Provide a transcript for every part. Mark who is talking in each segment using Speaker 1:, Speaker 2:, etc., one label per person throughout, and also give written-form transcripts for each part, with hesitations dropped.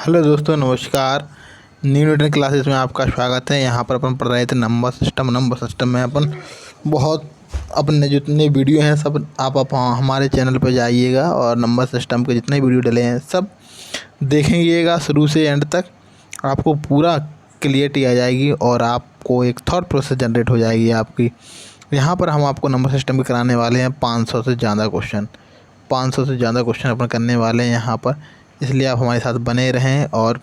Speaker 1: Hello दोस्तों, नमस्कार। New Newton classes में आपका स्वागत है। यहाँ पर अपन पढ़ रहे थे नंबर सिस्टम में अपन बहुत अपने जितने वीडियो हैं सब आप हमारे चैनल पर जाइएगा और नंबर सिस्टम के जितने वीडियो डले हैं सब देखेंगे शुरू से एंड तक। आपको पूरा क्लियरिटी आ जाएगी और आपको एक थॉट प्रोसेस जनरेट हो जाएगी आपकी। यहाँ पर हम आपको नंबर सिस्टम के कराने वाले हैं 500 से ज़्यादा क्वेश्चन। 500 से ज़्यादा क्वेश्चन अपन करने वाले हैं यहाँ पर, इसलिए आप हमारे साथ बने रहें और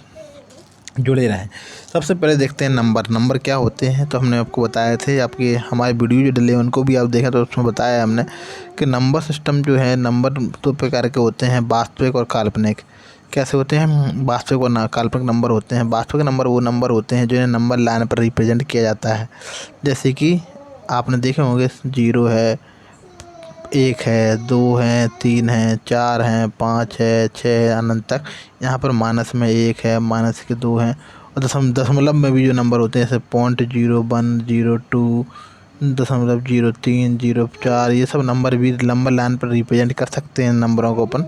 Speaker 1: जुड़े रहें। सबसे पहले देखते हैं नंबर क्या होते हैं। तो हमने आपको बताए थे, आपके हमारे वीडियो जो डले उनको भी आप देखें तो उसमें बताया हमने कि नंबर सिस्टम जो है, नंबर दो प्रकार के होते हैं, वास्तविक और काल्पनिक। कैसे होते हैं? वास्तविक और काल्पनिक नंबर होते हैं। वास्तविक नंबर वो नंबर होते हैं जिन्हें नंबर लाइन पर रिप्रेजेंट किया जाता है। जैसे कि आपने देखे होंगे 0 है, 1 है, 2 है, 3 है, 4 है, 5 है, 6 है, अनंत तक। यहाँ पर माइनस में 1 है, माइनस के 2 हैं और दशमलव में भी जो नंबर होते हैं जैसे 0.01, 02, 0.03, 04, ये सब नंबर भी नंबर लाइन पर रिप्रेजेंट कर सकते हैं नंबरों को अपन।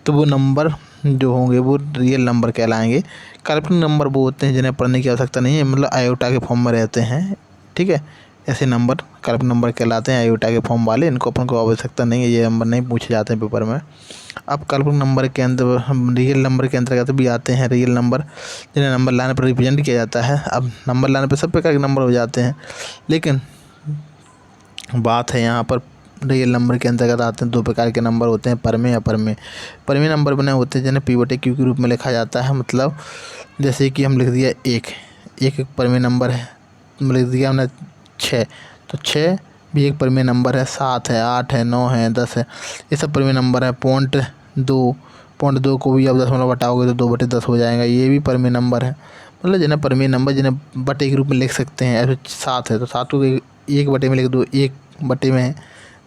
Speaker 1: तो वो नंबर जो होंगे वो रियल नंबर कहलाएंगे। काल्पनिक नंबर वो होते हैं जिन्हें पढ़ने की आवश्यकता नहीं है, मतलब आयोटा के फॉर्म में रहते हैं। ठीक है, ऐसे नंबर काल्पनिक नंबर कहलाते हैं, आयोटा के फॉर्म वाले। इनको अपन को आवश्यकता नहीं है, ये नंबर नहीं पूछे जाते हैं पेपर में। अब काल्पनिक नंबर के अंदर हम रियल नंबर के अंतर्गत भी आते हैं रियल नंबर, जिन्हें नंबर लाइन पर रिप्रेजेंट किया जाता है। अब नंबर लाइन पर सब प्रकार के नंबर हो जाते हैं, लेकिन बात है यहाँ पर रियल नंबर के अंतर्गत आते हैं दो प्रकार के नंबर होते हैं, परमेय या अपरमेय। परमेय नंबर बने होते हैं जिन्हें P/Q के रूप में लिखा जाता है। मतलब जैसे कि हम लिख दिया एक परमेय नंबर है, लिख दिया हमने 6, तो 6 भी एक परमेय नंबर है। 7 है, 8 है, 9 है, 10 है, ये सब परमेय नंबर है। 0.2 को भी आप दशमलव हटाओगे तो 2/10 हो जाएगा, ये भी परमेय नंबर है। मतलब जिन्हें परमेय नंबर जिन्हें बटे के रूप में लिख सकते हैं। ऐसे 7 है तो 7 को 1/में लिख दो, 1/में है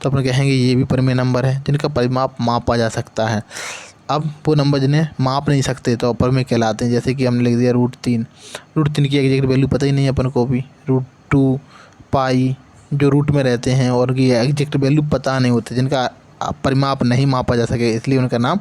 Speaker 1: तो अपन कहेंगे ये भी परमेय नंबर है, जिनका परिमाप मापा जा सकता है। अब वो नंबर जिन्हें माप नहीं सकते तो अपरमेय कहलाते हैं। जैसे कि हमने लिख दिया √3 की एग्जैक्ट वैल्यू पता ही नहीं है अपन को भी। √2, पाई जो रूट में रहते हैं और की एग्जैक्ट वैल्यू पता नहीं होती, जिनका परिमाप नहीं मापा जा सके, इसलिए उनका नाम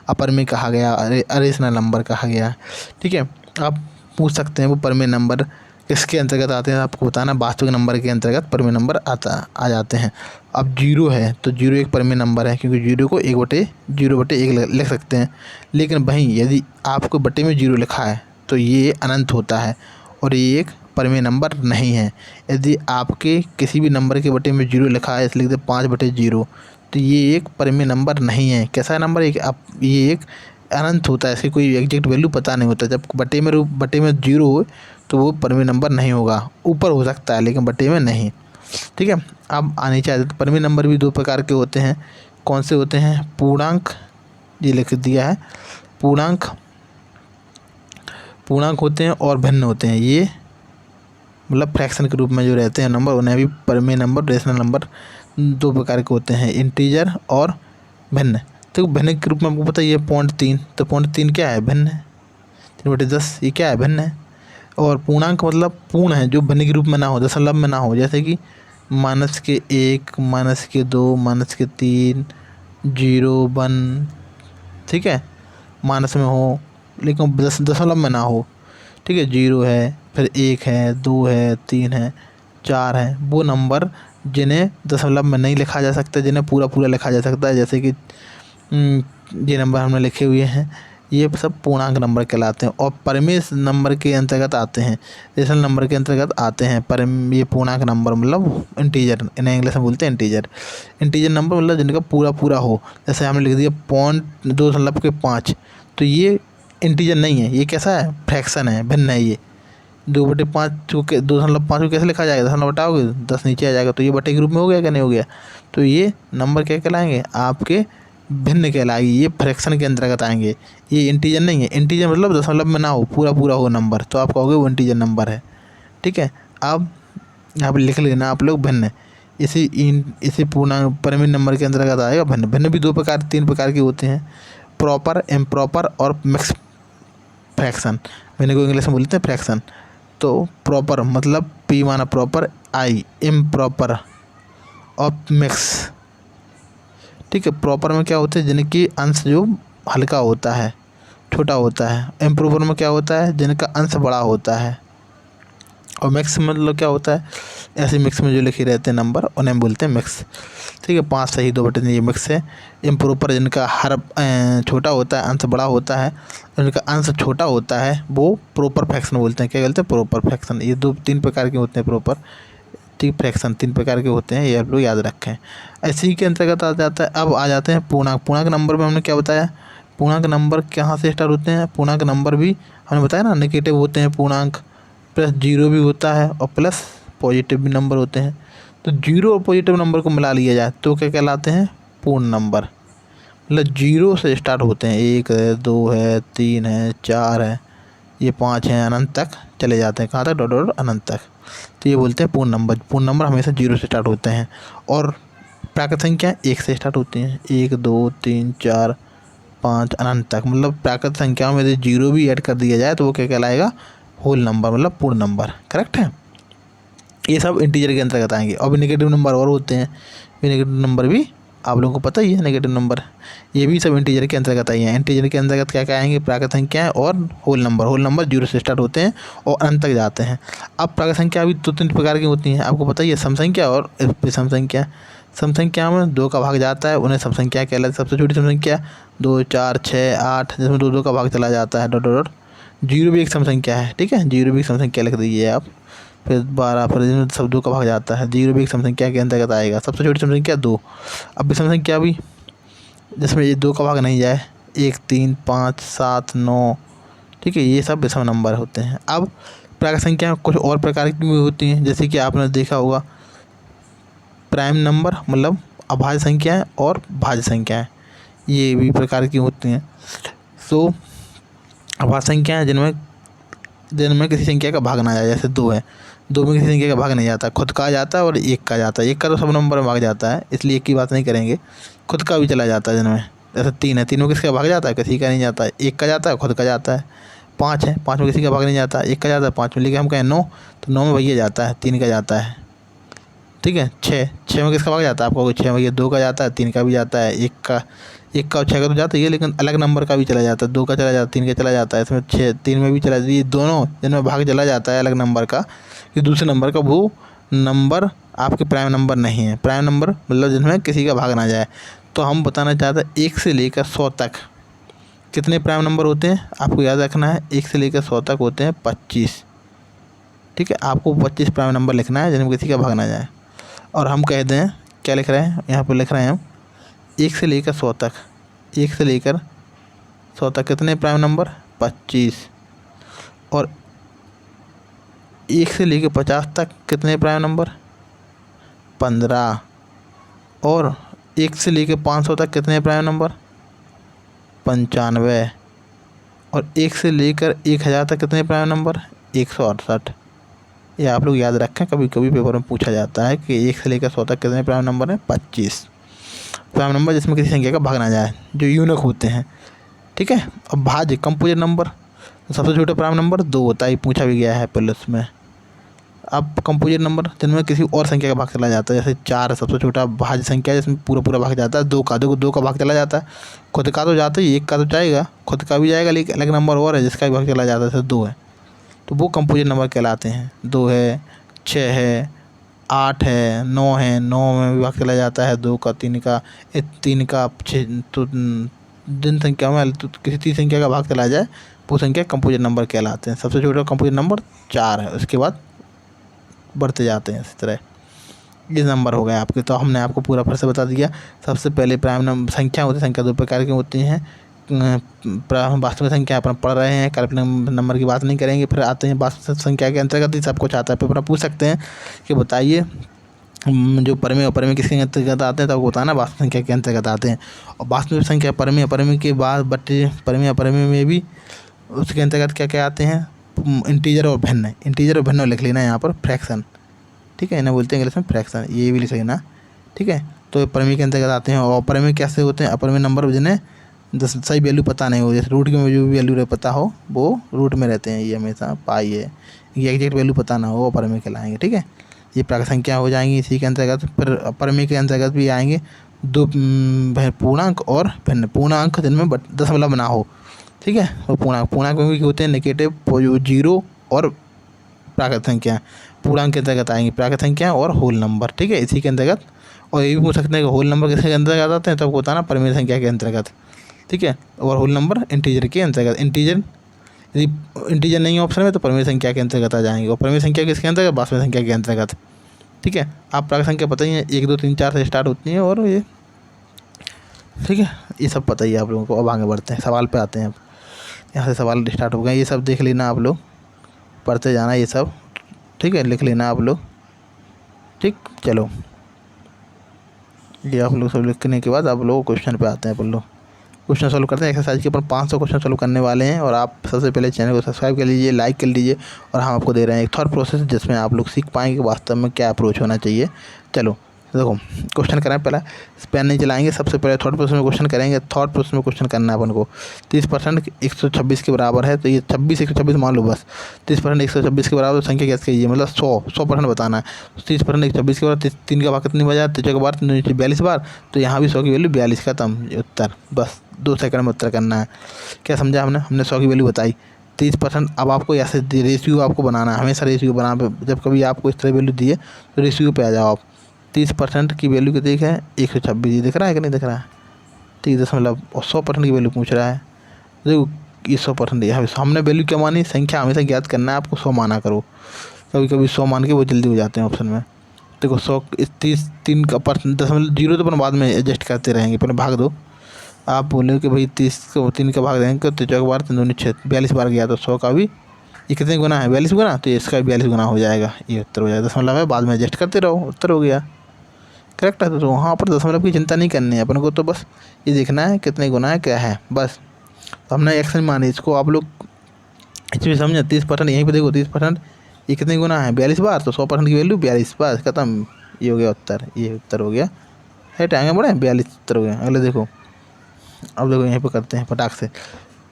Speaker 1: अपरमेय कहा गया, अरेशनल नंबर कहा गया। ठीक है, आप पूछ सकते हैं वो परमेय नंबर किसके अंतर्गत आते हैं। आपको बताना वास्तविक नंबर के अंतर्गत परमेय नंबर आ जाते हैं। अब 0 है तो 0 एक परमेय नंबर है, क्योंकि 0 को 1/0/1 लिख सकते हैं। लेकिन वहीं यदि आपको बटे में 0 लिखा है तो ये अनंत होता है और ये एक परमेय नंबर नहीं है। यदि आपके किसी भी नंबर के बटे में 0 लिखा है, इसलिए लिख दे 5/0, तो ये एक परमेय नंबर नहीं है। कैसा नंबर है? ये एक अनंत होता है, इसकी कोई एग्जैक्ट वैल्यू पता नहीं होता। जब बटे में 0 हो तो वो परमेय नंबर नहीं होगा। ऊपर हो सकता है लेकिन बटे में नहीं। ठीक है, अब आने चाहिए। तो परमेय नंबर भी दो प्रकार के होते हैं। कौन से होते हैं? पूर्णांक, ये लिख दिया है। पूर्णांक होते हैं और भिन्न होते हैं। ये मतलब फ्रैक्शन के रूप में जो रहते हैं नंबर, उन्हें भी परमेय नंबर, रेशनल नंबर दो प्रकार के होते हैं, इंटीजर और भिन्न। तो भिन्न के रूप में आपको पता है ये 0.3, तो 0.3 क्या है? भिन्न है। 3/10 ये क्या है? भिन्न है। और पूर्णांक मतलब पूर्ण है, जो भिन्न के रूप में ना हो, दशमलव में ना हो। जैसे कि -1, -2, -3, 0, 1। ठीक है, माइनस में हो लेकिन दशमलव में ना हो। ठीक है, 0 है, फिर 1 है, 2 है, 3 है, 4 है, वो नंबर जिन्हें दशमलव में नहीं लिखा जा सकता, जिन्हें पूरा लिखा जा सकता है। जैसे कि ये नंबर हमने लिखे हुए हैं, ये सब पूर्णांक नंबर कहलाते हैं और परमेय नंबर के अंतर्गत आते हैं, रेशनल नंबर के अंतर्गत आते हैं। ये पूर्णांक नंबर मतलब इंटीजर, इन्हें इंग्लिश में बोलते हैं इंटीजर नंबर, मतलब जिनका पूरा हो। जैसे हमने लिख दिया 0.2/5, तो ये इंटीजर नहीं है, ये कैसा है? फ्रैक्शन है, भिन्न है। ये 2/5 को 2.5 को कैसे लिखा जाएगा? दशमलव हटाओगे 10 नीचे आ जाएगा, तो ये बटे के रूप में हो गया क्या? नहीं हो गया। तो ये नंबर क्या कहलाएंगे? आपके भिन्न कहलाएगी, ये फ्रैक्शन के अंतर्गत आएंगे। ये इंटीजर नहीं है। इंटीजर मतलब दशमलव में ना हो, पूरा हो नंबर, तो आप कहोगे वो इंटीजर नंबर है। ठीक है, अब यहाँ पर लिख लेना आप लोग भिन्न। इसी पूर्णांक परमेय नंबर के अंतर्गत आएगा भिन्न। भिन्न भी 3 प्रकार के होते हैं, प्रॉपर, इम्प्रॉपर और मिक्स फ्रैक्शन। भिन्न को इंग्लिश में बोलते हैं फ्रैक्शन। तो प्रॉपर मतलब P माना प्रॉपर, I इम्प्रॉपर और मिक्स। ठीक है, प्रॉपर में क्या होते हैं? जिनकी अंश जो हल्का होता है, छोटा होता है। इम्प्रोपर में क्या होता है, जिनका अंश बड़ा होता है। और मिक्स मतलब क्या होता है, ऐसे मिक्स में जो लिखे रहते हैं नंबर उन्हें बोलते हैं मिक्स। ठीक है, 5 सही 2 बटे 3 ये मिक्स है। इम्प्रोपर जिनका हर छोटा होता है, अंश बड़ा होता है, जिनका अंश छोटा होता है वो प्रोपर फ्रैक्शन बोलते हैं। क्या बोलते हैं, प्रोपर फ्रैक्शन। ये 2-3 प्रकार के होते हैं प्रोपर, ठीक, फ्रैक्शन 3 प्रकार के होते हैं, ये आप लोग याद रखें। इसी के अंतर्गत आ जाता है। अब आ जाते हैं पूर्णांक। पूर्णांक नंबर में हमने क्या बताया, पूर्णांक नंबर कहाँ से स्टार्ट होते हैं। पूर्णांक नंबर भी हमने बताया ना, नेगेटिव होते हैं पूर्णांक, प्लस जीरो भी होता है और प्लस पॉजिटिव भी नंबर होते हैं। तो जीरो और पॉजिटिव नंबर को मिला लिया जाए तो क्या कहलाते हैं, पूर्ण नंबर। मतलब जीरो से स्टार्ट होते हैं, 1 है, 2 है, 3 है, 4 है, ये 5 हैं, अनंत तक चले जाते हैं। कहाँ तक, डॉट डॉट अनंत तक। तो ये बोलते हैं पूर्ण नंबर। पूर्ण नंबर हमेशा जीरो से स्टार्ट होते हैं। और प्राकृत संख्या 1 से स्टार्ट होती हैं, 1 2 3 4 5 अनंत तक। मतलब प्राकृत संख्याओं में यदि जीरो भी ऐड कर दिया जाए तो वो क्या कहलाएगा, होल नंबर, मतलब पूर्ण नंबर। करेक्ट है। ये सब इंटीजर के अंतर्गत आएंगे। और भी नेगेटिव नंबर और होते हैं, नेगेटिव नंबर भी आप लोगों को पता ही है। नेगेटिव नंबर ये भी सब इंटीजर के अंतर्गत आई हैं। इंटीजर के अंतर्गत क्या क्या आएंगे, प्राकृत संख्याएं और whole number. Whole number zero से स्टार्ट होते हैं और अनंत तक जाते हैं। अब प्राकृत संख्या भी 2-3 प्रकार की होती हैं, आपको पता ही है। सम संख्या और विषम संख्या। सम संख्या में 2 का भाग जाता है, उन्हें सम संख्या कहलाती है। सबसे छोटी सम संख्या 2 4 6 8, जिसमें 2 2 का भाग चला जाता है, डॉट डॉट डॉट। जीरो भी एक सम संख्या है, ठीक है, जीरो भी एक सम संख्या लिख दीजिए आप। फिर 12, फिर जिसमें सब 2 का भाग जाता है, जीरो भी एक सम संख्या के अंतर्गत आएगा। सबसे छोटी सम संख्या 2। अब विषम संख्या भी, जिसमें ये 2 का भाग नहीं जाए, 1 3 5 7 9, ठीक है, ये सब विषम नंबर होते हैं। अब प्राकृत संख्या कुछ और प्रकार की भी होती हैं, जैसे कि आपने देखा होगा प्राइम नंबर, मतलब अभाज्य संख्याएं और भाज्य संख्याएं, ये भी प्रकार की होती हैं। सो अभाज्य संख्याएं जिनमें किसी संख्या का भाग ना जाए, जैसे 2 है, 2 में किसी संख्या का भाग नहीं जाता, खुद का जाता है और 1 का जाता है। 1 का तो सब नंबर में भाग जाता है, इसलिए 1 की बात नहीं करेंगे। खुद का भी चला जाता है जिनमें, जैसे 3 है, 3 में किसी का भाग जाता है, किसी का नहीं जाता है। 1 का जाता है, खुद का जाता है। 5 है, 5 में किसी का भाग नहीं जाता, 1 का जाता है। 5 में लेके हम कहें 9, तो 9 में भैया जाता है, 3 का जाता है, ठीक है। 6 में किसका भाग जाता है, आपको 6 में ये 2 का जाता है, 3 का भी जाता है, 1 का और 6 का तो जाता ही है, लेकिन अलग नंबर का भी चला जाता है। 2 का चला जाता है, 3 का चला जाता है, इसमें 3 में भी चला जाता है। ये दोनों जिनमें भाग चला जाता है अलग नंबर का, कि दूसरे नंबर का, वो नंबर आपके प्राइम नंबर नहीं है। प्राइम नंबर मतलब जिनमें किसी का भाग ना जाए। तो हम बताना चाहते हैं 1 से लेकर 100 तक कितने प्राइम नंबर होते हैं, आपको याद रखना है। 1 से लेकर 100 तक होते हैं 25, ठीक है। आपको 25 प्राइम नंबर लिखना है जिनमें किसी का भाग ना जाए। और हम कह दें, क्या लिख रहे हैं यहाँ पर, लिख रहे हैं हम 1 से लेकर 100 तक, 1 से लेकर 100 तक कितने प्राइम नंबर, 25। और 1 से लेकर 50 तक कितने प्राइम नंबर, 15। और 1 से लेकर 500 तक कितने प्राइम नंबर, 95। और 1 से लेकर 1000 तक कितने प्राइम नंबर, 168। ये आप लोग याद रखें, कभी कभी पेपर में पूछा जाता है कि 1 से लेकर 100 तक कितने प्राइम नंबर हैं, 25 प्राइम नंबर जिसमें किसी संख्या का भाग ना जाए, जो यूनिक होते हैं, ठीक है। अब भाज्य कंपोजिट नंबर, सबसे छोटा प्राइम नंबर 2 होता है, पूछा भी गया है प्लस में। अब कंपोजिट नंबर जिनमें किसी और संख्या का भाग चला जाता है, जैसे 4 सबसे छोटा भाज्य संख्या है, जिसमें पूरा पूरा भाग जाता है। 2 का, 2 का भाग चला जाता है, खुद का तो जाता ही, 1 का तो जाएगा, खुद का भी जाएगा, लेकिन अलग नंबर और है जिसका भी भाग चला जाता है, जैसे 2 है, तो वो कंपोजिट नंबर कहलाते हैं। 2 है, 6 है, 8 है, 9 है, 9 में भी भाग चला जाता है, 2 का, 3 का, 3 का 6, तो जिन संख्या में तो किसी तीसरी संख्या का भाग चला जाए वो संख्या कंपोजिट नंबर कहलाते हैं। सबसे छोटा कंपोजिट नंबर 4 है, उसके बाद बढ़ते जाते हैं इस तरह। ये नंबर हो गए आपके। तो हमने आपको पूरा फिर से बता दिया। सबसे पहले प्राइम नंबर संख्या होती है, संख्या 2 प्रकार की होती हैं। वास्तविक संख्या अपन पढ़ रहे हैं, काल्पनिक नंबर की बात नहीं करेंगे। फिर आते हैं वास्तविक संख्या के अंतर्गत ही सब कुछ आता है। पेपर पूछ सकते हैं कि बताइए जो परमेय अपरमेय किसके अंतर्गत आते हैं, तो आपको बताना वास्तविक संख्या के अंतर्गत आते हैं। और वास्तविक संख्या परमेय अपरमेय के बाद बटे परमेय अपरमेय में भी उसके अंतर्गत क्या क्या आते हैं, इंटीजर और भिन्न। इंटीजर और भिन्न लिख लेना यहाँ पर, फ्रैक्शन, ठीक है, इन्हें बोलते हैं इंग्लिश में फ्रैक्शन, ये भी लिख लेना, ठीक है। तो परमेय के अंतर्गत आते हैं। और अपरमेय कैसे होते हैं, अपरमेय नंबर जिन्हें सही वैल्यू पता नहीं हो, जैसे रूट की जो भी वैल्यू पता हो वो रूट में रहते हैं, ये हमेशा पाई है, ये एग्जैक्ट वैल्यू पता ना हो, अपरमेय कहलाएंगे, ठीक है। ये प्राकृत संख्या हो जाएंगी इसी के अंतर्गत। फिर अपरमेय के अंतर्गत भी आएंगे 2 पूर्णांक और भिन्न। पूर्णांक जिनमें दशमलव ना हो, ठीक है। और पूर्णांक में भी होते हैं नेगेटिव, जीरो और प्राकृत संख्या, पूर्णांक के अंतर्गत आएंगी प्राकृत संख्या और होल नंबर, ठीक है, इसी के अंतर्गत। और ये भी पूछ सकते हैं कि होल नंबर किसके अंतर्गत आते हैं, तो आपको बताना परिमेय संख्या के अंतर्गत, ठीक है। और होल नंबर इंटीजर के अंतर्गत, इंटीजर यदि इंटीजर नहीं है ऑप्शन में तो परिमेय संख्या के अंतर्गत आ जाएंगे। और परिमेय संख्या किसके अंतर्गत, वास्तविक संख्या के अंतर्गत, ठीक है। आप प्राकृत संख्या पता ही है, 1 2 3 4 से स्टार्ट होती है, और ये ठीक है, ये सब पता ही है आप लोगों को। अब आगे बढ़ते हैं, सवाल पे आते हैं। अब यहाँ से सवाल स्टार्ट हो गए, ये सब देख लेना आप लोग, पढ़ते जाना ये सब, ठीक है, लिख लेना आप लोग, ठीक। चलो, ये आप लोग सब लिखने के बाद आप लोग क्वेश्चन पे आते हैं। अपन लोग क्वेश्चन सॉल्व करते हैं। एक्सरसाइज के अपन 500 क्वेश्चन सॉल्व करने वाले हैं, और आप सबसे पहले चैनल को सब्सक्राइब कर लीजिए, लाइक कर लीजिए। और हम आपको दे रहे हैं एक थॉट प्रोसेस जिसमें आप लोग सीख पाएंगे वास्तव में क्या अप्रोच होना चाहिए। चलो देखो, क्वेश्चन करें। पहला पेन नहीं चलाएंगे, सबसे पहले थॉट प्रोसेस में क्वेश्चन करेंगे। थॉट प्रोसेस में क्वेश्चन करना है अपन को। 30% 126 के बराबर है, तो ये 26 126 मान लो बस। 30% 126 के बराबर, तो संख्या कैसे कीजिए, मतलब 100% बताना है। 30% 126 के बराबर, 3 का भाग कितनी बजा, 3 के बाद 42 बार, तो यहाँ भी 100 की वैल्यू 42 खत्म उत्तर। बस 2 सेकंड में उत्तर करना है। क्या समझा हमने 100 की वैल्यू बताई। 30%, अब आपको ऐसे रेशियो आपको बनाना है, हमेशा रेशियो बना, जब कभी आपको इस तरह वैल्यू दिए तो रेशियो पे आ जाओ आप। 30% की वैल्यू कितनी है, 126, दिख रहा है कि नहीं दिख रहा है, 30., और 100% की वैल्यू पूछ रहा है। देखो ये 100% यहाँ हमने वैल्यू क्या मानी, संख्या हमेशा ज्ञात करना है आपको, 100 माना करो। कभी कभी 100 मान के वो जल्दी हो जाते हैं ऑप्शन में। देखो 100 इस 30 3 का % जीरो तो अपन बाद में एडजस्ट करते रहेंगे, पहले भाग दो। आप बोले कि भाई 30 को 3 का भाग देंगे तो 4 बार 3 दूनी 6, 42 बार गया, तो 100 का भी ये कितने गुना है, 42 गुना, तो इसका भी 42 गुना हो जाएगा, ये उत्तर हो जाएगा। दशमलव है, बाद में एडजस्ट करते रहो, उत्तर हो गया। करेक्ट है। तो वहाँ पर दशमलव की चिंता नहीं करनी है अपन को, तो बस ये देखना है कितने गुना है क्या है बस। तो हमने एक्शन मानी, इसको आप लोग इसमें समझे। 30% यहीं पे देखो, 30% ये कितने गुना है, 42 बार, तो 100% की वैल्यू 42, बस खत्म, ये हो गया उत्तर, ये उत्तर हो गया। है आगे बढ़े, 42 उत्तर हो गया। अगले देखो, अब देखो यहीं पे करते हैं फटाक से।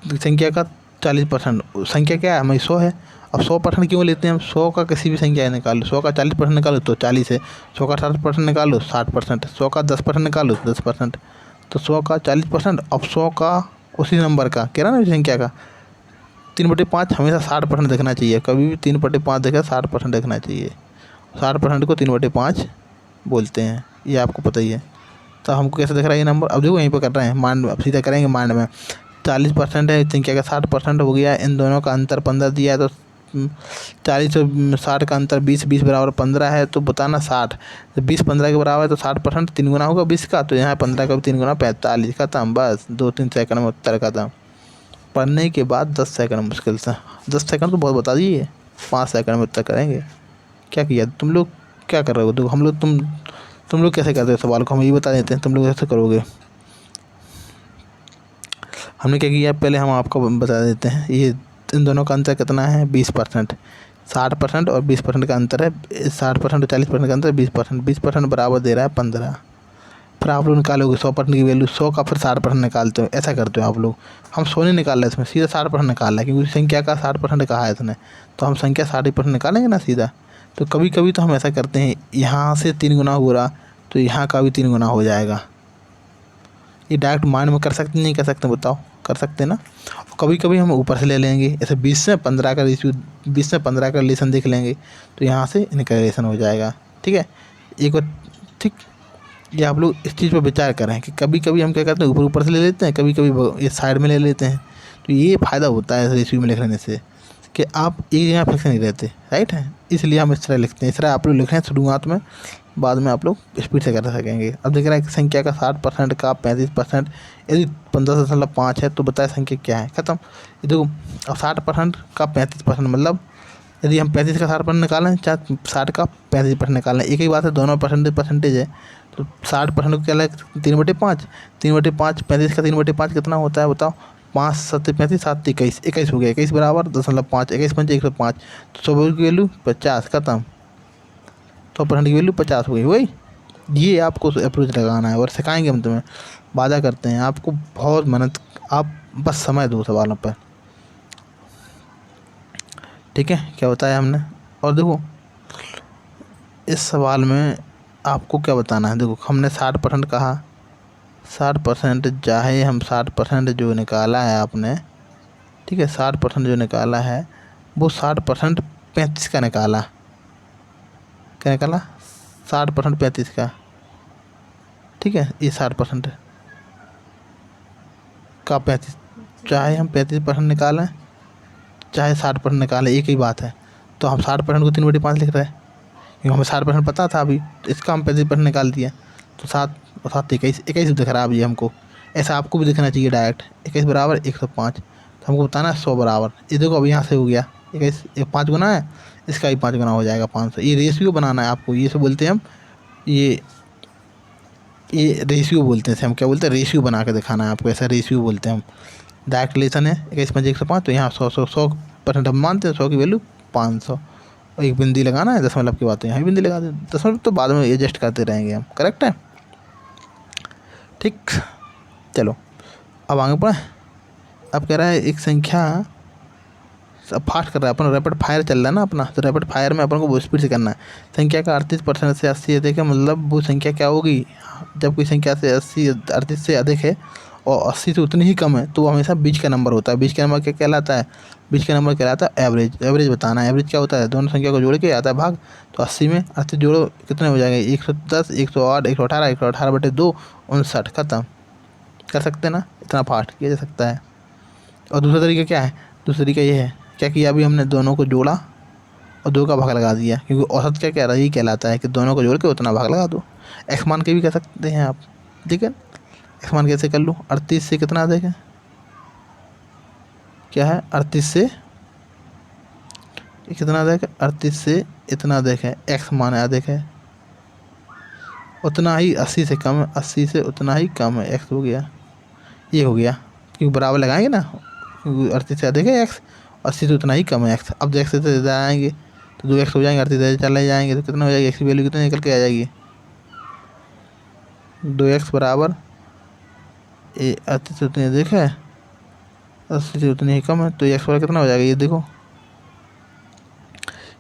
Speaker 1: संख्या का 40%, संख्या क्या है हमारी 100 है। अब 100% क्यों लेते हैं हम, 100 का किसी भी संख्या निकाल लो, 100 का 40% निकालो तो 40 है, 100 का 60% निकालो 60%, 100 का 10% निकालो 10%, तो 100 का 40%। अब 100 का उसी नंबर का कह रहा ना संख्या का 3/5 हमेशा 60% देखना चाहिए, कभी भी 3/5 देखा 60% देखना चाहिए। 60% को 3/5 बोलते हैं, ये आपको पता ही है। तो हमको कैसे दिख रहा है ये नंबर, अब देखो यहीं पर कर रहे हैं माइंड, अब सीधा करेंगे माइंड में। 40% है संख्या का, 60% हो गया, इन दोनों का अंतर 15 दिया है, तो 40 और 60 का अंतर 20, 20 बराबर 15 है, तो बताना 60, तो 20 15 के बराबर है, तो 60% 3 गुना होगा 20 का, तो यहाँ 15 का भी 3 गुना 45, खत्म, बस 2-3 सेकंड में उत्तर खत्म। पढ़ने के बाद 10 सेकंड मुश्किल से, 10 सेकंड तो बहुत बता दिए, 5 सेकंड में उत्तर करेंगे। क्या किया तुम लोग, क्या कर रहे हो, देखो हम लोग तुम लोग कैसे करते हो सवाल को, हम ये बता देते हैं, तुम लोग कैसे करोगे। हमने क्या किया, पहले हम आपको बता देते हैं, ये इन दोनों का अंतर कितना है, 20%। 60% और 20% का अंतर है, 60% और 40% का अंतर 20%, 20% बराबर दे रहा है 15। फिर आप लोग निकालोगे 100% की वैल्यू, 100 का फिर 60% निकालते हो, ऐसा करते हो आप लोग। हम 100 नहीं निकाल रहे इसमें, सीधा 60% निकाल रहे हैं, क्योंकि संख्या का 60% कहा है इसने, तो हम संख्या 60% निकालेंगे ना सीधा। तो कभी कभी तो हम ऐसा करते हैं, यहाँ से 3 गुना हो रहा तो यहाँ का भी 3 गुना हो जाएगा। ये डायरेक्ट माइंड में कर सकते नहीं कर सकते, बताओ, कर सकते ना। कभी कभी हम ऊपर से ले लेंगे, ऐसे 20 से 15 का रेशियो, 20 से 15 का रिलेशन देख लेंगे, तो यहाँ से इनका रिलेशन हो जाएगा, ठीक है। एक बार ठीक, ये आप लोग इस चीज़ पर विचार करें कि कभी कभी हम क्या करते हैं, ऊपर ऊपर से ले लेते हैं, कभी कभी ये साइड में ले लेते हैं। तो ये फ़ायदा होता है रेशियो में लिख लेने से, कि आप एक जगह फिक्स नहीं रहते, राइट है, इसलिए हम इस तरह लिखते हैं। इस तरह आप लोग लिखें शुरुआत में, बाद में आप लोग स्पीड से कर सकेंगे। अब देख रहे हैं कि संख्या का 60% का 35%, यदि 15.5 है तो बताए संख्या क्या है, खत्म। ये देखो, अब 60% का 35% मतलब यदि हम 35 का 60% निकालें, चाहे 60 का 35% निकालें, एक ही बात है, दोनों परसेंटेज है। तो 60% को क्या लगे, 3/5, 3/5, 35 का 3/5 कितना होता है बताओ, 5 7 35, 7 21, 21 हो गया, 21 बराबर 0.5, 21 5 105, तो 100 की वैल्यू 50, खत्म। 100% की वैल्यू 50 हो गई, वही ये आपको अप्रोच लगाना है, और सिखाएंगे हम तुम्हें, वादा करते हैं आपको बहुत मेहनत, आप बस समय दो सवालों पर, ठीक है। क्या बताया हमने, और देखो इस सवाल में आपको क्या बताना है, देखो हमने 60% कहा, 60% चाहे हम 60% जो निकाला है आपने, ठीक है। 60% जो निकाला है वो 60% 35 का निकाला। क्या निकाला? 60% 35 का, ठीक है। ये 60% का 35, चाहे हम 35% निकालें चाहे 60% निकालें, एक ही बात है। तो हम 60% को 3/5 लिख रहे हैं क्योंकि हमें 60% पता था अभी, इसका हम 35% निकाल दिया। तो 7 और 7 21, 21 दिख रहा है अभी हमको। ऐसा आपको भी दिखना चाहिए डायरेक्ट। 21 बराबर 105, तो हमको बताना है 100 बराबर। ये देखो अब यहाँ से हो गया 21, 5 गुना है, इसका भी 5 गुना हो जाएगा 500। ये रेशियो बनाना है आपको, ये सब बोलते हैं हम, ये रेशियो बोलते हैं। हम क्या बोलते हैं? रेशियो बना के दिखाना है आपको, ऐसा रेशियो बोलते हैं हम। डायरेक्ट रिलेशन है 21 5 105, तो यहाँ 100% हम मानते हैं, 100 की वैल्यू 500। और एक बिंदी लगाना है, दशमलव की बात है यहाँ बिंदी लगा दें, दशमलव तो बाद में एडजस्ट करते रहेंगे हम। करेक्ट है, ठीक। चलो अब आगे बढ़े। अब कह रहा है एक संख्या, अब फास्ट कर रहा है अपन, रैपिड फायर चल रहा है ना अपना, तो रैपिड फायर में अपन को वो स्पीड से करना है। संख्या का 38% से 80 अधिक है, मतलब वो संख्या क्या होगी? जब कोई संख्या से 80 38 से अधिक है और 80 से उतनी ही कम है, तो वो हमेशा बीच का नंबर होता है। बीच का नंबर क्या कहलाता है? बीच का नंबर कहलाता है एवरेज। एवरेज बताना है। एवरेज क्या होता है? दोनों संख्या को जोड़ के आता है भाग। तो 80 में 80 जोड़ो, कितने हो जाएंगे? 110, 108, 118, 118/2, 59। खत्म। कर सकते हैं ना? इतना फास्ट किया जा सकता है। और दूसरा तरीका क्या है? दूसरा तरीका ये है, क्या किया अभी हमने, दोनों को जोड़ा और 2 का भाग लगा दिया, क्योंकि औसत क्या कह रहा है? ये कहलाता है कि दोनों को जोड़ के उतना भाग लगा दो। एक्स मान के भी कर सकते हैं आप, ठीक है। एक्स मान कैसे कर लूँ? 38 से कितना अधिक है? क्या है? 38 से कितना अधिक है? 38 से इतना अधिक है, एक्स मान अधिक है। उतना ही 80 से कम है, 80 से उतना ही कम है, एक्स हो गया। ये हो गया, क्योंकि बराबर लगाएंगे ना, क्योंकि 38 से अधिक है एक्स, 80 से उतना ही कम है एक्स। अब एक्स से ज़्यादा आएंगे तो 2x हो जाएंगे, 38 से चले जाएंगे तो कितना हो जाएगी? एक्स की वैल्यू कितनी निकल के आ जाएगी? 2x बराबर 38 से उतनी अधिक है, 80 से उतनी ही कम है, तो एक्स बराबर कितना हो जाएगा? ये देखो,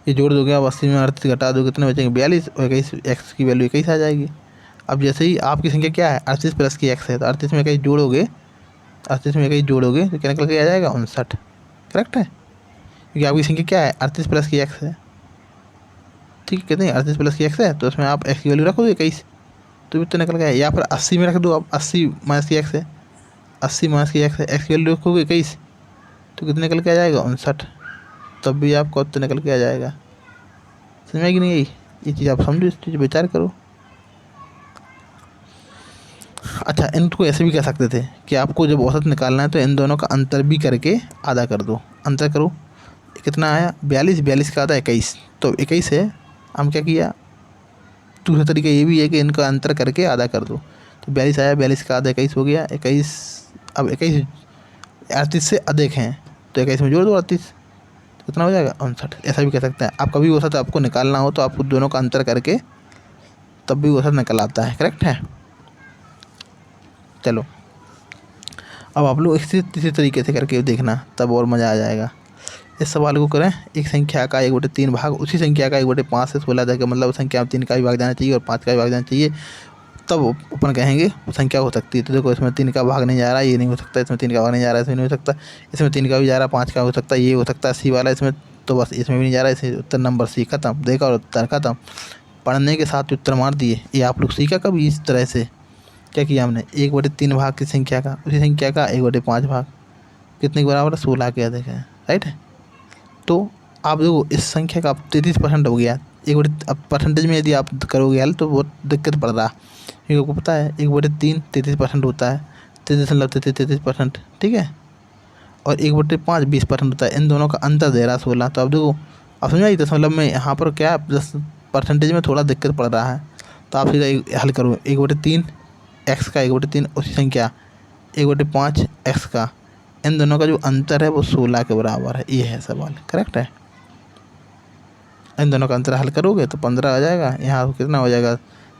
Speaker 1: ये जोड़ दोगे आप, 80 में 38 घटा दो, कितने बचेंगे? 42, और 21, एक्स की वैल्यू 21 आ जाएगी। अब जैसे ही आपकी संख्या क्या है? 38 प्लस की एक्स है, तो 38 में 21 जोड़ोगे, 38 में 21 जोड़ोगे तो क्या निकल के आ जाएगा? 59। करेक्ट है, क्योंकि आपकी संख्या क्या है? 38 प्लस की एक्स है, ठीक है। कितनी? 38 प्लस की एक्स है, तो उसमें आप एक्स की वैल्यू रखोगे 21, तो भी तो निकल गया। या फिर 80 में रख दो आप, 80 माइनस की एक्स है, 80 माइनस की एक्स है, एक्स की वैल्यू रखोगे 21, तो कितने निकल के आ जाएगा? 59। तब भी आपको तो निकल के आ जाएगा। समझ में कि नहीं? यही ये चीज़ आप समझो, इस चीज़ पर विचार करो। अच्छा, इनको ऐसे भी कह सकते थे कि आपको जब औसत निकालना है तो इन दोनों का अंतर भी करके आधा कर दो। अंतर करो, कितना आया? 42, 42 का आधा 21, तो 21 है। हम क्या किया? दूसरा तरीका ये भी है कि इनका अंतर करके आधा कर दो, तो 42 आया, 42 का आधा 21 हो गया। 21, अब 21 38 से अधिक हैं, तो 21 में जोड़ दो 38, कितना हो जाएगा? 59। ऐसा भी कह सकते हैं आप। कभी औसत आपको निकालना हो तो आपको दोनों का अंतर करके तब भी औसत निकल आता है। करेक्ट है। चलो अब आप लोग इसी तरीके से करके देखना, तब और मज़ा आ जाएगा। इस सवाल को करें, एक संख्या का 1/3 भाग उसी संख्या का 1/5 से 16 तक, मतलब संख्या में 3 का भी भाग जाना चाहिए और 5 का भी भाग जाना चाहिए, तब अपन कहेंगे संख्या हो सकती है। तो देखो, इसमें 3 का भाग नहीं जा रहा, ये नहीं हो सकता। इसमें 3 का भाग नहीं जा रहा, इसमें नहीं हो सकता। इसमें 3 का भी जा रहा, 5 का हो सकता है, ये हो सकता है। सी वाला इसमें, तो बस इसमें भी नहीं जा रहा, इसे उत्तर नंबर सी। खत्म। देखा और उत्तर खत्म। पढ़ने के साथ उत्तर मार दिए। ये आप लोग सीखा कभी इस तरह से? क्या किया हमने? 1/3 भाग की संख्या का उसी संख्या का 1/5 भाग, कितने के बराबर? 16 के अधिक है। राइट है। तो आप देखो, इस संख्या का 33% हो गया। अब परसेंटेज में यदि आप करोगे हल तो बहुत दिक्कत पड़ रहा, क्योंकि आपको पता है 1/3 33% होता है, 33.33%, ठीक है। और 1/5 20% होता है। इन दोनों का अंतर दे रहा 16। तो अब देखो, अब समझ आई? दशमलव में यहाँ पर क्या 10% में थोड़ा दिक्कत पड़ रहा है, तो आप सीधा हल करो। 1/3 एक्स का 1/3 उसी संख्या 1/5 एक्स का, इन दोनों का जो अंतर है वो 16 के बराबर है। ये है सवाल। करेक्ट है। इन दोनों का अंतर हल करोगे तो 15 आ जाएगा। यहाँ कितना हो जाएगा?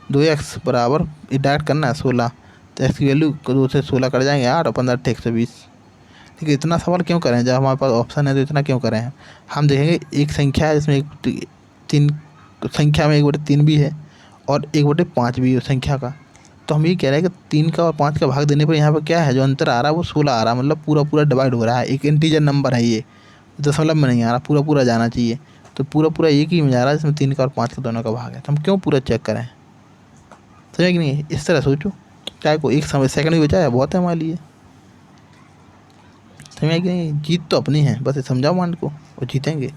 Speaker 1: 2x बराबर, ये डायरेक्ट करना है 16, तो एक्स की वैल्यू 2 से 16 कट जाएंगे 8 और 15 120। ठीक है। इतना सवाल क्यों करें जब हमारे पास ऑप्शन है? तो इतना क्यों करें? हम देखेंगे एक संख्या है जिसमें 3 संख्या में 1/3 भी है और 1/5 भी है संख्या का, तो हम ये कह रहे हैं कि 3 का और 5 का भाग देने पर यहाँ पर क्या है, जो अंतर आ रहा है वो 16 आ रहा है, मतलब पूरा पूरा डिवाइड हो रहा है। एक इंटीजर नंबर है ये, दशमलव में नहीं आ रहा, पूरा पूरा जाना चाहिए। तो पूरा पूरा एक ही में जा रहा है जिसमें 3 का और 5 का दोनों का भाग है। तो हम क्यों पूरा चेक करें, समझे कि नहीं? इस तरह सोचो, क्या को एक समय सेकंड भी बचा है, बहुत है हमारे लिए, समझे कि नहीं? जीत तो अपनी है, बस समझाओ माइंड को और जीतेंगे।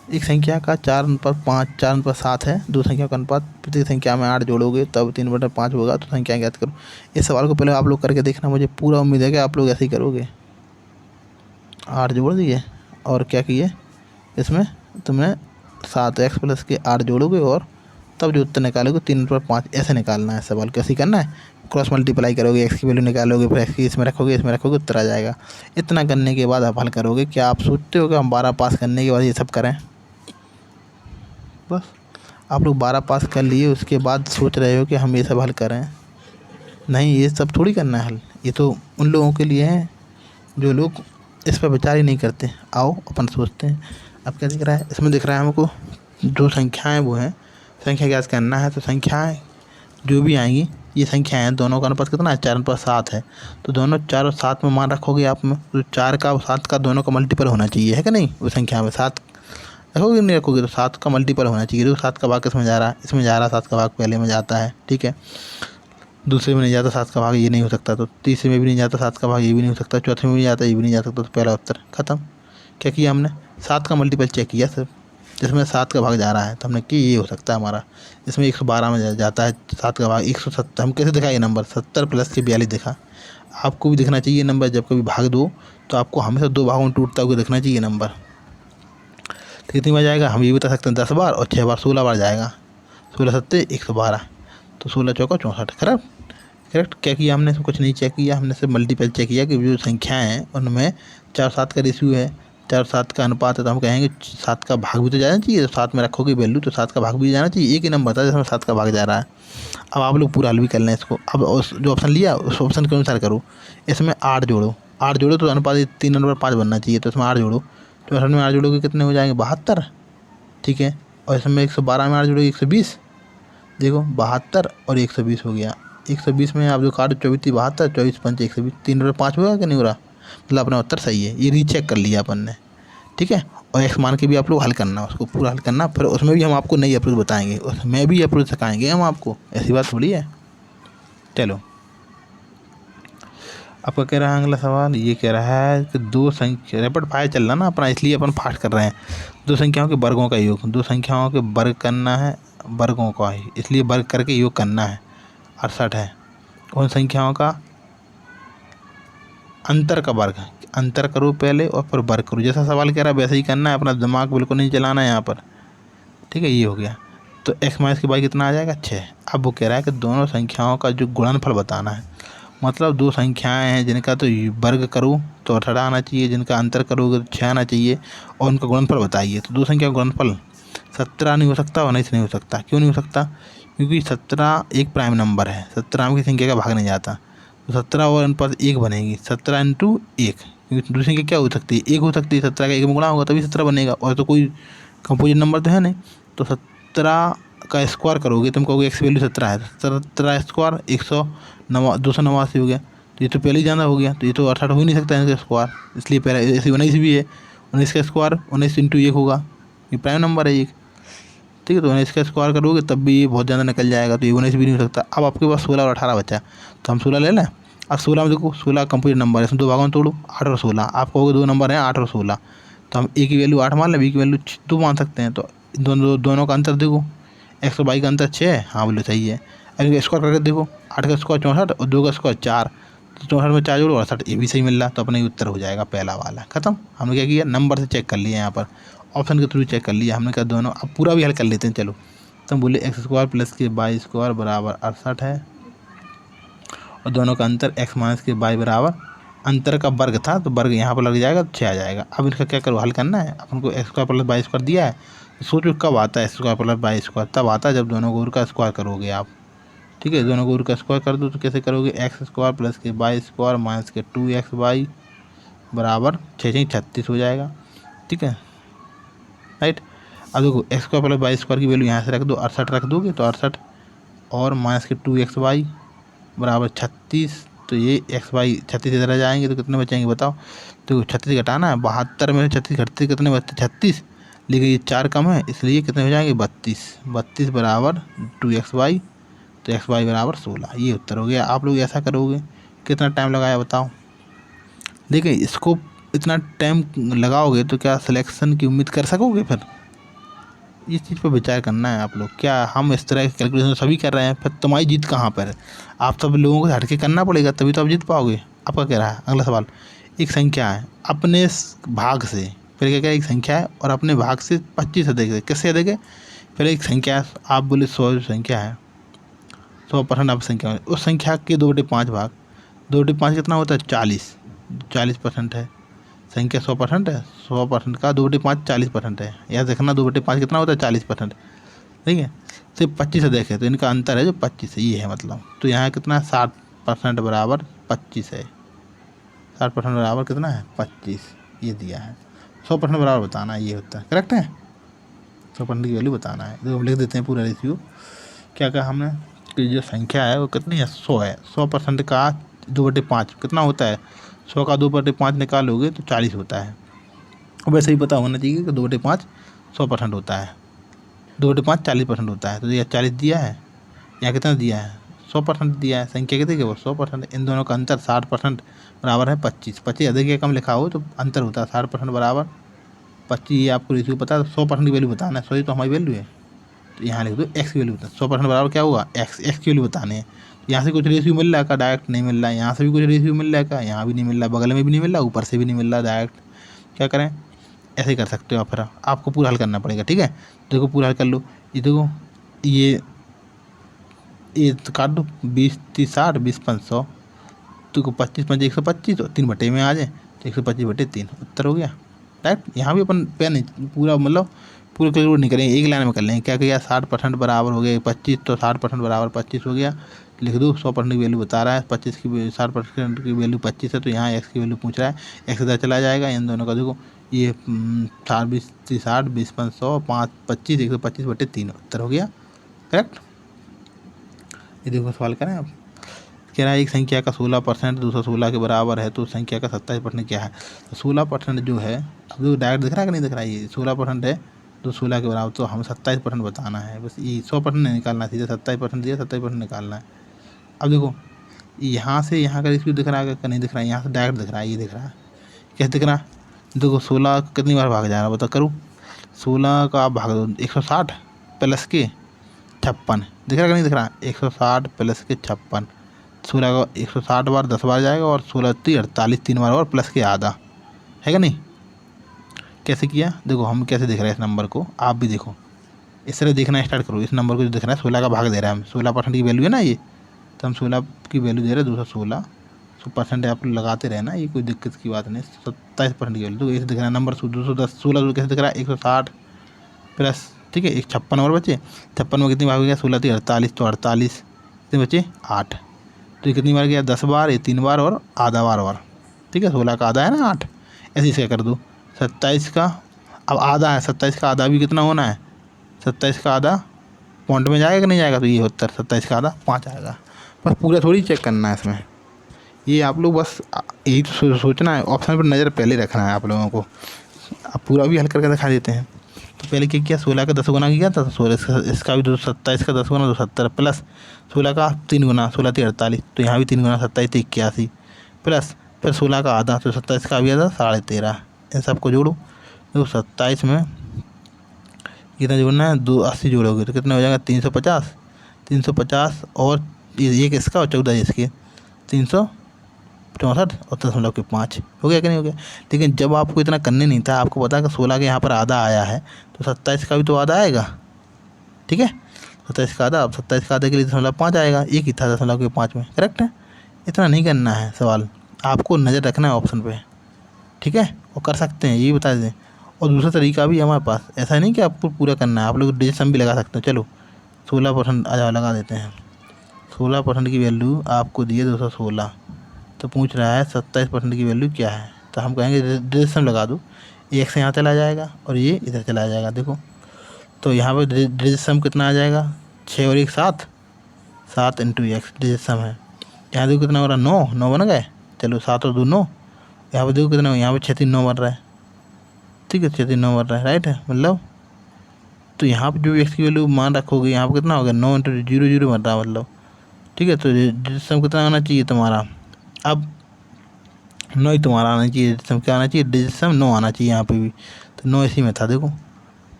Speaker 1: एक संख्या का 4/5 4/7 है। दो संख्या का अनुपात, प्रत्येक संख्या में 8 जोड़ोगे तब 3/5 होगा। तो संख्या ज्ञात करो। इस सवाल को पहले आप लोग करके देखना, मुझे पूरा उम्मीद है कि आप लोग ऐसे ही करोगे। 8 जोड़ दिए और क्या किए, इसमें तुमने 7x प्लस के 8 जोड़ोगे और तब जो उत्तर निकालोगे 3/5 ऐसे निकालना है। सवाल कैसे करना है, क्रॉस मल्टीप्लाई करोगे, x की वैल्यू निकालोगे, फिर x की इसमें रखोगे, उत्तर आ जाएगा। इतना करने के बाद आप हल करोगे। क्या आप सोचते हो कि हम 12 पास करने के बाद ये सब करें? बस आप लोग 12 पास कर लिए, उसके बाद सोच रहे हो कि हम ये सब हल करें? नहीं, ये सब थोड़ी करना है हल। ये तो उन लोगों के लिए है जो लोग इस पर विचार ही नहीं करते। आओ अपन सोचते हैं। अब क्या दिख रहा है, इसमें दिख रहा है हमको जो संख्याएं वो हैं, संख्या ज्ञात करना है। तो संख्याएं जो भी आएंगी, ये संख्याएं हैं, दोनों का अनुपात कितना है, 4/7 है। तो दोनों 4 और 7 में मान रखोगे आप में, तो 4 का और 7 का दोनों का मल्टीपल होना चाहिए, है कि नहीं? वो संख्या में 7 रखोगे नहीं रखोगे, तो 7 का मल्टीपल होना चाहिए। देखो 7 का भाग किसमें जा रहा है, इसमें जा रहा है। 7 का भाग पहले में जाता है, ठीक है। दूसरे में नहीं जाता 7 का भाग, ये नहीं हो सकता। तो तीसरे में भी नहीं जाता 7 का भाग, ये भी नहीं हो सकता। चौथे में भी जाता, ये भी नहीं जा सकता। तो पहला उत्तर खत्म। क्या किया हमने, 7 का मल्टीपल चेक किया सर, जिसमें 7 का भाग जा रहा है, तो हमने कि ये हो सकता है हमारा। इसमें 112 में जाता है 7 का भाग, 170। हम कैसे दिखा ये नंबर, 70 प्लस के 42 दिखा। आपको भी दिखना चाहिए नंबर, जब कभी भाग दो तो आपको हमेशा 2 भागों में टूटता हुआ दिखना चाहिए नंबर। तो कितनी बार जाएगा, हम ये बता सकते हैं 10 बार, और 6 बार 16 बार जाएगा। 16 सत्ते 112, तो 16 चौका 64। खराब करेक्ट। क्या किया हमने, कुछ नहीं चेक किया, हमने सिर्फ मल्टीपल चेक किया कि जो संख्याएँ हैं उनमें 4 7 का रेशियो है, 4 7 का अनुपात है। तो हम कहेंगे 7 का भाग भी तो जाना चाहिए। तो 7 में रखोगे वैल्यू, तो 7 का भाग भी जाना चाहिए। एक ही नंबर था जिसमें 7 का भाग जा रहा है। अब आप लोग पूरा हल भी कर लें इसको। अब उस जो ऑप्शन लिया उस ऑप्शन के अनुसार करो। इसमें 8 जोड़ो, 8 जोड़ो तो अनुपात 3/5 बनना चाहिए। तो इसमें 8 जोड़ो, तो असल में 8 जोड़ोगे कितने हो जाएंगे, 72, ठीक है। और इसमें 112 में 8 जोड़ोगे 120। देखो 72 और 120 हो गया। 120 में आप जो काटो 24 72, 24 5 120, 3/5 होगा कि नहीं हो रहा? मतलब अपना उत्तर सही है। ये रीचेक कर लिया अपन ने, ठीक है। और एक्स मान के भी आप लोग हल करना, उसको पूरा हल करना। फिर उसमें भी हम आपको नई अप्रोच बताएंगे, उसमें भी अप्रोच सिखाएंगे हम आपको, ऐसी बात थोड़ी है। चलो आपका कह रहा है अगला सवाल, ये कह रहा है कि 2 संख्या, रैपिड फायर चल रहा ना अपना, इसलिए अपन फास्ट कर रहे हैं। 2 संख्याओं के वर्गों का योग, 2 संख्याओं के वर्ग करना है, वर्गों का ही, इसलिए वर्ग करके योग करना है। 68 है। उन संख्याओं का अंतर का वर्ग, अंतर करो पहले और फिर वर्ग करो। जैसा सवाल कह रहा है वैसे ही करना है, अपना दिमाग बिल्कुल नहीं चलाना है यहाँ पर, ठीक है। ये हो गया। तो x माइनस के बाद कितना आ जाएगा, 6। अब वो कह रहा है कि दोनों संख्याओं का जो गुणनफल बताना है। मतलब 2 संख्याएं हैं जिनका तो वर्ग करो तो 18 आना चाहिए, जिनका अंतर करोगे तो 6 आना चाहिए, और उनका गुणनफल बताइए। तो 2 संख्या का गुणनफल 17 नहीं हो सकता और 19 नहीं हो सकता। क्यों नहीं हो सकता, क्योंकि 17 एक प्राइम नंबर है, 17 में की संख्या का भाग नहीं जाता। तो 17 और अनुपात 1 बनेगी, 17 × 1, क्योंकि दूसरी संख्या क्या हो सकती है, 1 हो सकती है। 17 का 1 में गुणा होगा तभी 17 बनेगा, और तो कोई कंपोजिट नंबर तो है नहीं। तो 17 का स्क्वायर करोगे, तुम कहोगे एक्स वैल्यू 17 है, 17 स्क्वायर 289 हो गया। तो ये तो पहले ही जाना हो गया, तो ये तो 68 हो ही नहीं सकता है स्क्वायर, इसलिए पहले ऐसे 19 भी है। 19 का स्क्वायर 19 × 1 होगा, ये प्राइम नंबर है एक, ठीक है। तो 19 का स्क्वायर करोगे तब भी ये बहुत ज़्यादा निकल जाएगा, तो ये 19 भी नहीं हो सकता। अब आपके पास 16 और 18 बचा, तो हम 16 ले लें। अब 16 में देखो 16 कंप्लीट नंबर है, इसमें 2 भागों में तोड़ो, 8 और 16। आप कहोगे 2 नंबर हैं 8 और 16, तो हम ए की वैल्यू 8 मान लें, बी की वैल्यू 2 मान सकते हैं। तो दोनों का अंतर देखो, x और y का अंतर 6 है, हाँ बोलो सही है। अगर स्क्वायर करके देखो, 8 का स्क्वायर 64 और 2 का स्क्वायर 4, तो 64 में 4 जोड़ो 68, ये भी सही मिल रहा। तो अपना ये उत्तर हो जाएगा पहला वाला, खत्म। हमने क्या किया, नंबर से चेक कर लिया, यहाँ पर ऑप्शन के थ्रू चेक कर लिया हमने। क्या दोनों, अब पूरा भी हल कर लेते हैं चलो। तो हम बोले x² प्लस के y² बराबर 68 है, और दोनों का अंतर x माइनस के y बराबर, अंतर का वर्ग था तो वर्ग यहाँ पर लग जाएगा, तो 6 आ जाएगा। अब इसका क्या करो, हल करना है अपन को। x² प्लस y² दिया है, तो सोचो कब आता है x² प्लस y², तब आता है जब दोनों को का स्क्वायर करोगे आप, ठीक है। दोनों को का स्क्वायर कर दो तो कैसे करोगे, x² प्लस के y² माइनस के 2xy बराबर 6 36 हो जाएगा, ठीक है, राइट। अब देखो x² प्लस y² की वैल्यू यहाँ से रख दो, 68 रख दोगे तो 68, और माइनस के 2xy बराबर 36। तो ये xy 36 इधर जाएंगे तो कितने बचेंगे बताओ। तो 36 घटाना है, 72 में 36 घटते कितने बचते 36, लेकिन ये 4 कम है इसलिए कितने हो जाएंगे 32 बराबर 2xy। तो xy बराबर 16, ये उत्तर हो गया। आप लोग ऐसा करोगे कितना टाइम लगाया बताओ। देखिए इसको इतना टाइम लगाओगे तो क्या सिलेक्शन की उम्मीद कर सकोगे फिर। इस चीज़ पर विचार करना है आप लोग। क्या हम इस तरह के कैलकुलेशन सभी कर रहे हैं, फिर तुम्हारी जीत कहाँ पर है। आप सब लोगों को हट के करना पड़ेगा तभी तो आप जीत पाओगे। आपका क्या रहा है अगला सवाल। एक संख्या है अपने भाग से, फिर क्या क्या एक संख्या है और अपने भाग से 25 अधिक है, किससे अधिक है। फिर एक संख्या है, आप बोले 100 संख्या है, 100% आप संख्या है, उस संख्या के 2/5 भाग, 2/5 कितना होता है 40% है। संख्या 100% है, 100% का 2/5 40% है। याद रखना 2/5 कितना होता है 40%। ठीक है, सिर्फ 25 से देखें तो इनका अंतर है जो 25 है, ये है मतलब। तो यहाँ कितना 60% बराबर 25 है। 60% बराबर कितना है 25, ये दिया है। 100% बराबर बताना है, ये होता है करेक्ट है। 100% की वैल्यू बताना है। तो हम लिख देते हैं पूरा रेशियो। क्या कहा हमने कि जो संख्या है वो कितनी है 100 है। 100% का 2/5 कितना होता है, 100 का 2/5 निकालोगे तो 40 होता है। वैसे ही पता होना चाहिए कि 2/5 100% होता है, 2/5 40% होता है। तो ये 40 दिया है, यहाँ कितना दिया है 100% दिया है। संख्या कितनी है वो 100%। इन दोनों का अंतर 60% बराबर है 25। 25 अधिक या कम लिखा हो तो अंतर होता है 60% बराबर 25। ये आपको रेशियो पता है। 100% की वैल्यू बताना है, 100 तो हमारी वैल्यू है। तो यहाँ लिख दो एक्स की वैल्यू बता। 100% बराबर क्या हुआ एक्स की वैल्यू बताने हैं। यहाँ से कुछ रेशियो मिल रहा है का डायरेक्ट नहीं मिल रहा है, यहाँ से भी कुछ रेशियो मिल रहा है का, यहाँ भी नहीं मिल रहा, बगल में भी नहीं मिल रहा, ऊपर से भी नहीं मिल रहा डायरेक्ट। क्या करें, ऐसे ही कर सकते हो आप। फिर आपको पूरा हल करना पड़ेगा। ठीक है, देखो पूरा हल कर लो। ये देखो ये तो काट दो, 20 30 60 20 500, तो 25 5 125, तो 3 बटे में आ जाए तो 125/3 उत्तर हो गया डायरेक्ट। यहाँ भी अपन पेन पूरा मतलब पूरा कैलकुलेट नहीं करेंगे, एक लाइन में कर लेंगे। क्या किया 60% बराबर हो गया 25, तो 60% बराबर 25 हो गया। लिख दो 100% की वैल्यू बता रहा है 25 की, 60% की वैल्यू 25 है, तो यहाँ एक्स की वैल्यू पूछ रहा है। एक्स इधर चला जाएगा, इन दोनों का देखो ये 60 20 30 60 20 500 5 25 125/3 उत्तर हो गया करेक्ट। ये देखो सवाल करें आप। कह रहा है एक संख्या का 16% 216 के बराबर है, तो संख्या का 27% क्या है। तो 16% जो है, अब जो डायरेक्ट दिख रहा है कि नहीं दिख रहा है, ये 16% है 216 के बराबर, तो हमें 27% बताना है। बस ये 100% नहीं निकालना है, सीधे 27% दिया 27% निकालना है। अब देखो यहाँ से यहाँ का रेशियो दिख रहा है कि नहीं दिख रहा है, यहाँ से डायरेक्ट दिख रहा है, ये दिख रहा है। कैसे दिख रहा है, देखो 16 कितनी बार भाग जा रहा है बता करूँ। 16 का आप भाग दो 160 प्लस के 56, दिख रहा है कि नहीं दिख रहा, 160 प्लस के 56। 16 का 160 बार 10 बार जाएगा और 16 48 3 बार और प्लस के आधा है कि नहीं। कैसे किया देखो, हम कैसे देख रहे हैं इस नंबर को, आप भी देखो इस तरह देखना स्टार्ट करो। इस नंबर को जो दिख रहा है 16 का भाग दे रहा है, हम 16% की वैल्यू है ना ये, तो हम 16 की वैल्यू दे रहे हैं 216। 100% आप लगाते रहना, ये कोई दिक्कत की बात नहीं। 27% की वैल्यू तो ऐसे दिख रहा है नंबर 210 16 कैसे दिख रहा है 160 प्लस, ठीक है, एक 56 और बचे। 56 में कितनी बार हो गया 16 3 48, तो 48 कितने बचे 8, तो ये कितनी बार गया 10 बार, ये 3 बार और आधा बार और, ठीक है। 16 का आधा है ना 8, ऐसे इसका कर दो। 27 का अब आधा है, 27 का आधा भी कितना होना है, 27 का आधा पॉइंट में जाएगा कि नहीं जाएगा, तो ये उत्तर 27 का आधा 5 आएगा। बस पूरा थोड़ी चेक करना है इसमें, ये आप लोग बस यही तो सोचना है, ऑप्शन पर नज़र पहले रखना है आप लोगों को। अब पूरा भी हल करके दिखा देते हैं। तो पहले क्या किया 16 का 10 गुना किया था, तो 16 इसका भी 27 का 10 गुना 270 प्लस 16 का 3 गुना 16 3 48, तो यहाँ भी 3 गुना 27 3 81 प्लस फिर 16 का आधा, तो 27 का भी आधा 13.5। इन सबको जोड़ो, तो 27 में कितना जोड़ना है 280 जोड़ोगे तो कितना हो जाएगा 350। 350 और एक इसका और 14 इसके 364 और 10.5 हो गया कि नहीं हो गया। लेकिन जब आपको इतना करने नहीं था, आपको पता है कि 16 के यहाँ पर आधा आया है, तो 27 का भी तो आधा आएगा, ठीक है। 27 का आधा, अब 27 का आधे के लिए 0.5 आएगा, एक ही था 0.5 में, करेक्ट है। इतना नहीं करना है सवाल, आपको नज़र रखना है ऑप्शन पे, ठीक है, और कर सकते हैं ये बता दें। और दूसरा तरीका भी हमारे पास, ऐसा नहीं कि आपको पूरा करना है, आप लोग डिजिट भी लगा सकते हैं। चलो 16% आ लगा देते हैं। 16% की वैल्यू आपको दी है 216, तो पूछ रहा है 27% की वैल्यू क्या है, तो हम कहेंगे डिजिट लगा दो, एक से यहाँ चला जाएगा और ये इधर चला जाएगा। देखो तो यहाँ पर डिजिट कितना आ जाएगा 6 और 1 7, 7 इंटू एक्स डिजिट सम है। यहाँ देखो कितना हो रहा है, 9 9 बन गए। चलो 7 और 2 9। यहाँ पर देखो कितना, यहाँ पर 6 3 9 बन रहा है। ठीक है, 6 3 9 बन रहा है, राइट है मतलब। तो यहाँ पर जो एक्स की वैल्यू मान रखोगे, यहाँ पर कितना हो गया, 9 इंटू 0 0 बन रहा है मतलब। ठीक है, तो डिजिट सम कितना होना चाहिए तुम्हारा, अब 9 ही तुम्हारा आना चाहिए। डिजिट सम क्या आना चाहिए, डिजिट सम 9 आना चाहिए यहाँ पे भी। तो 9 इसी में था, देखो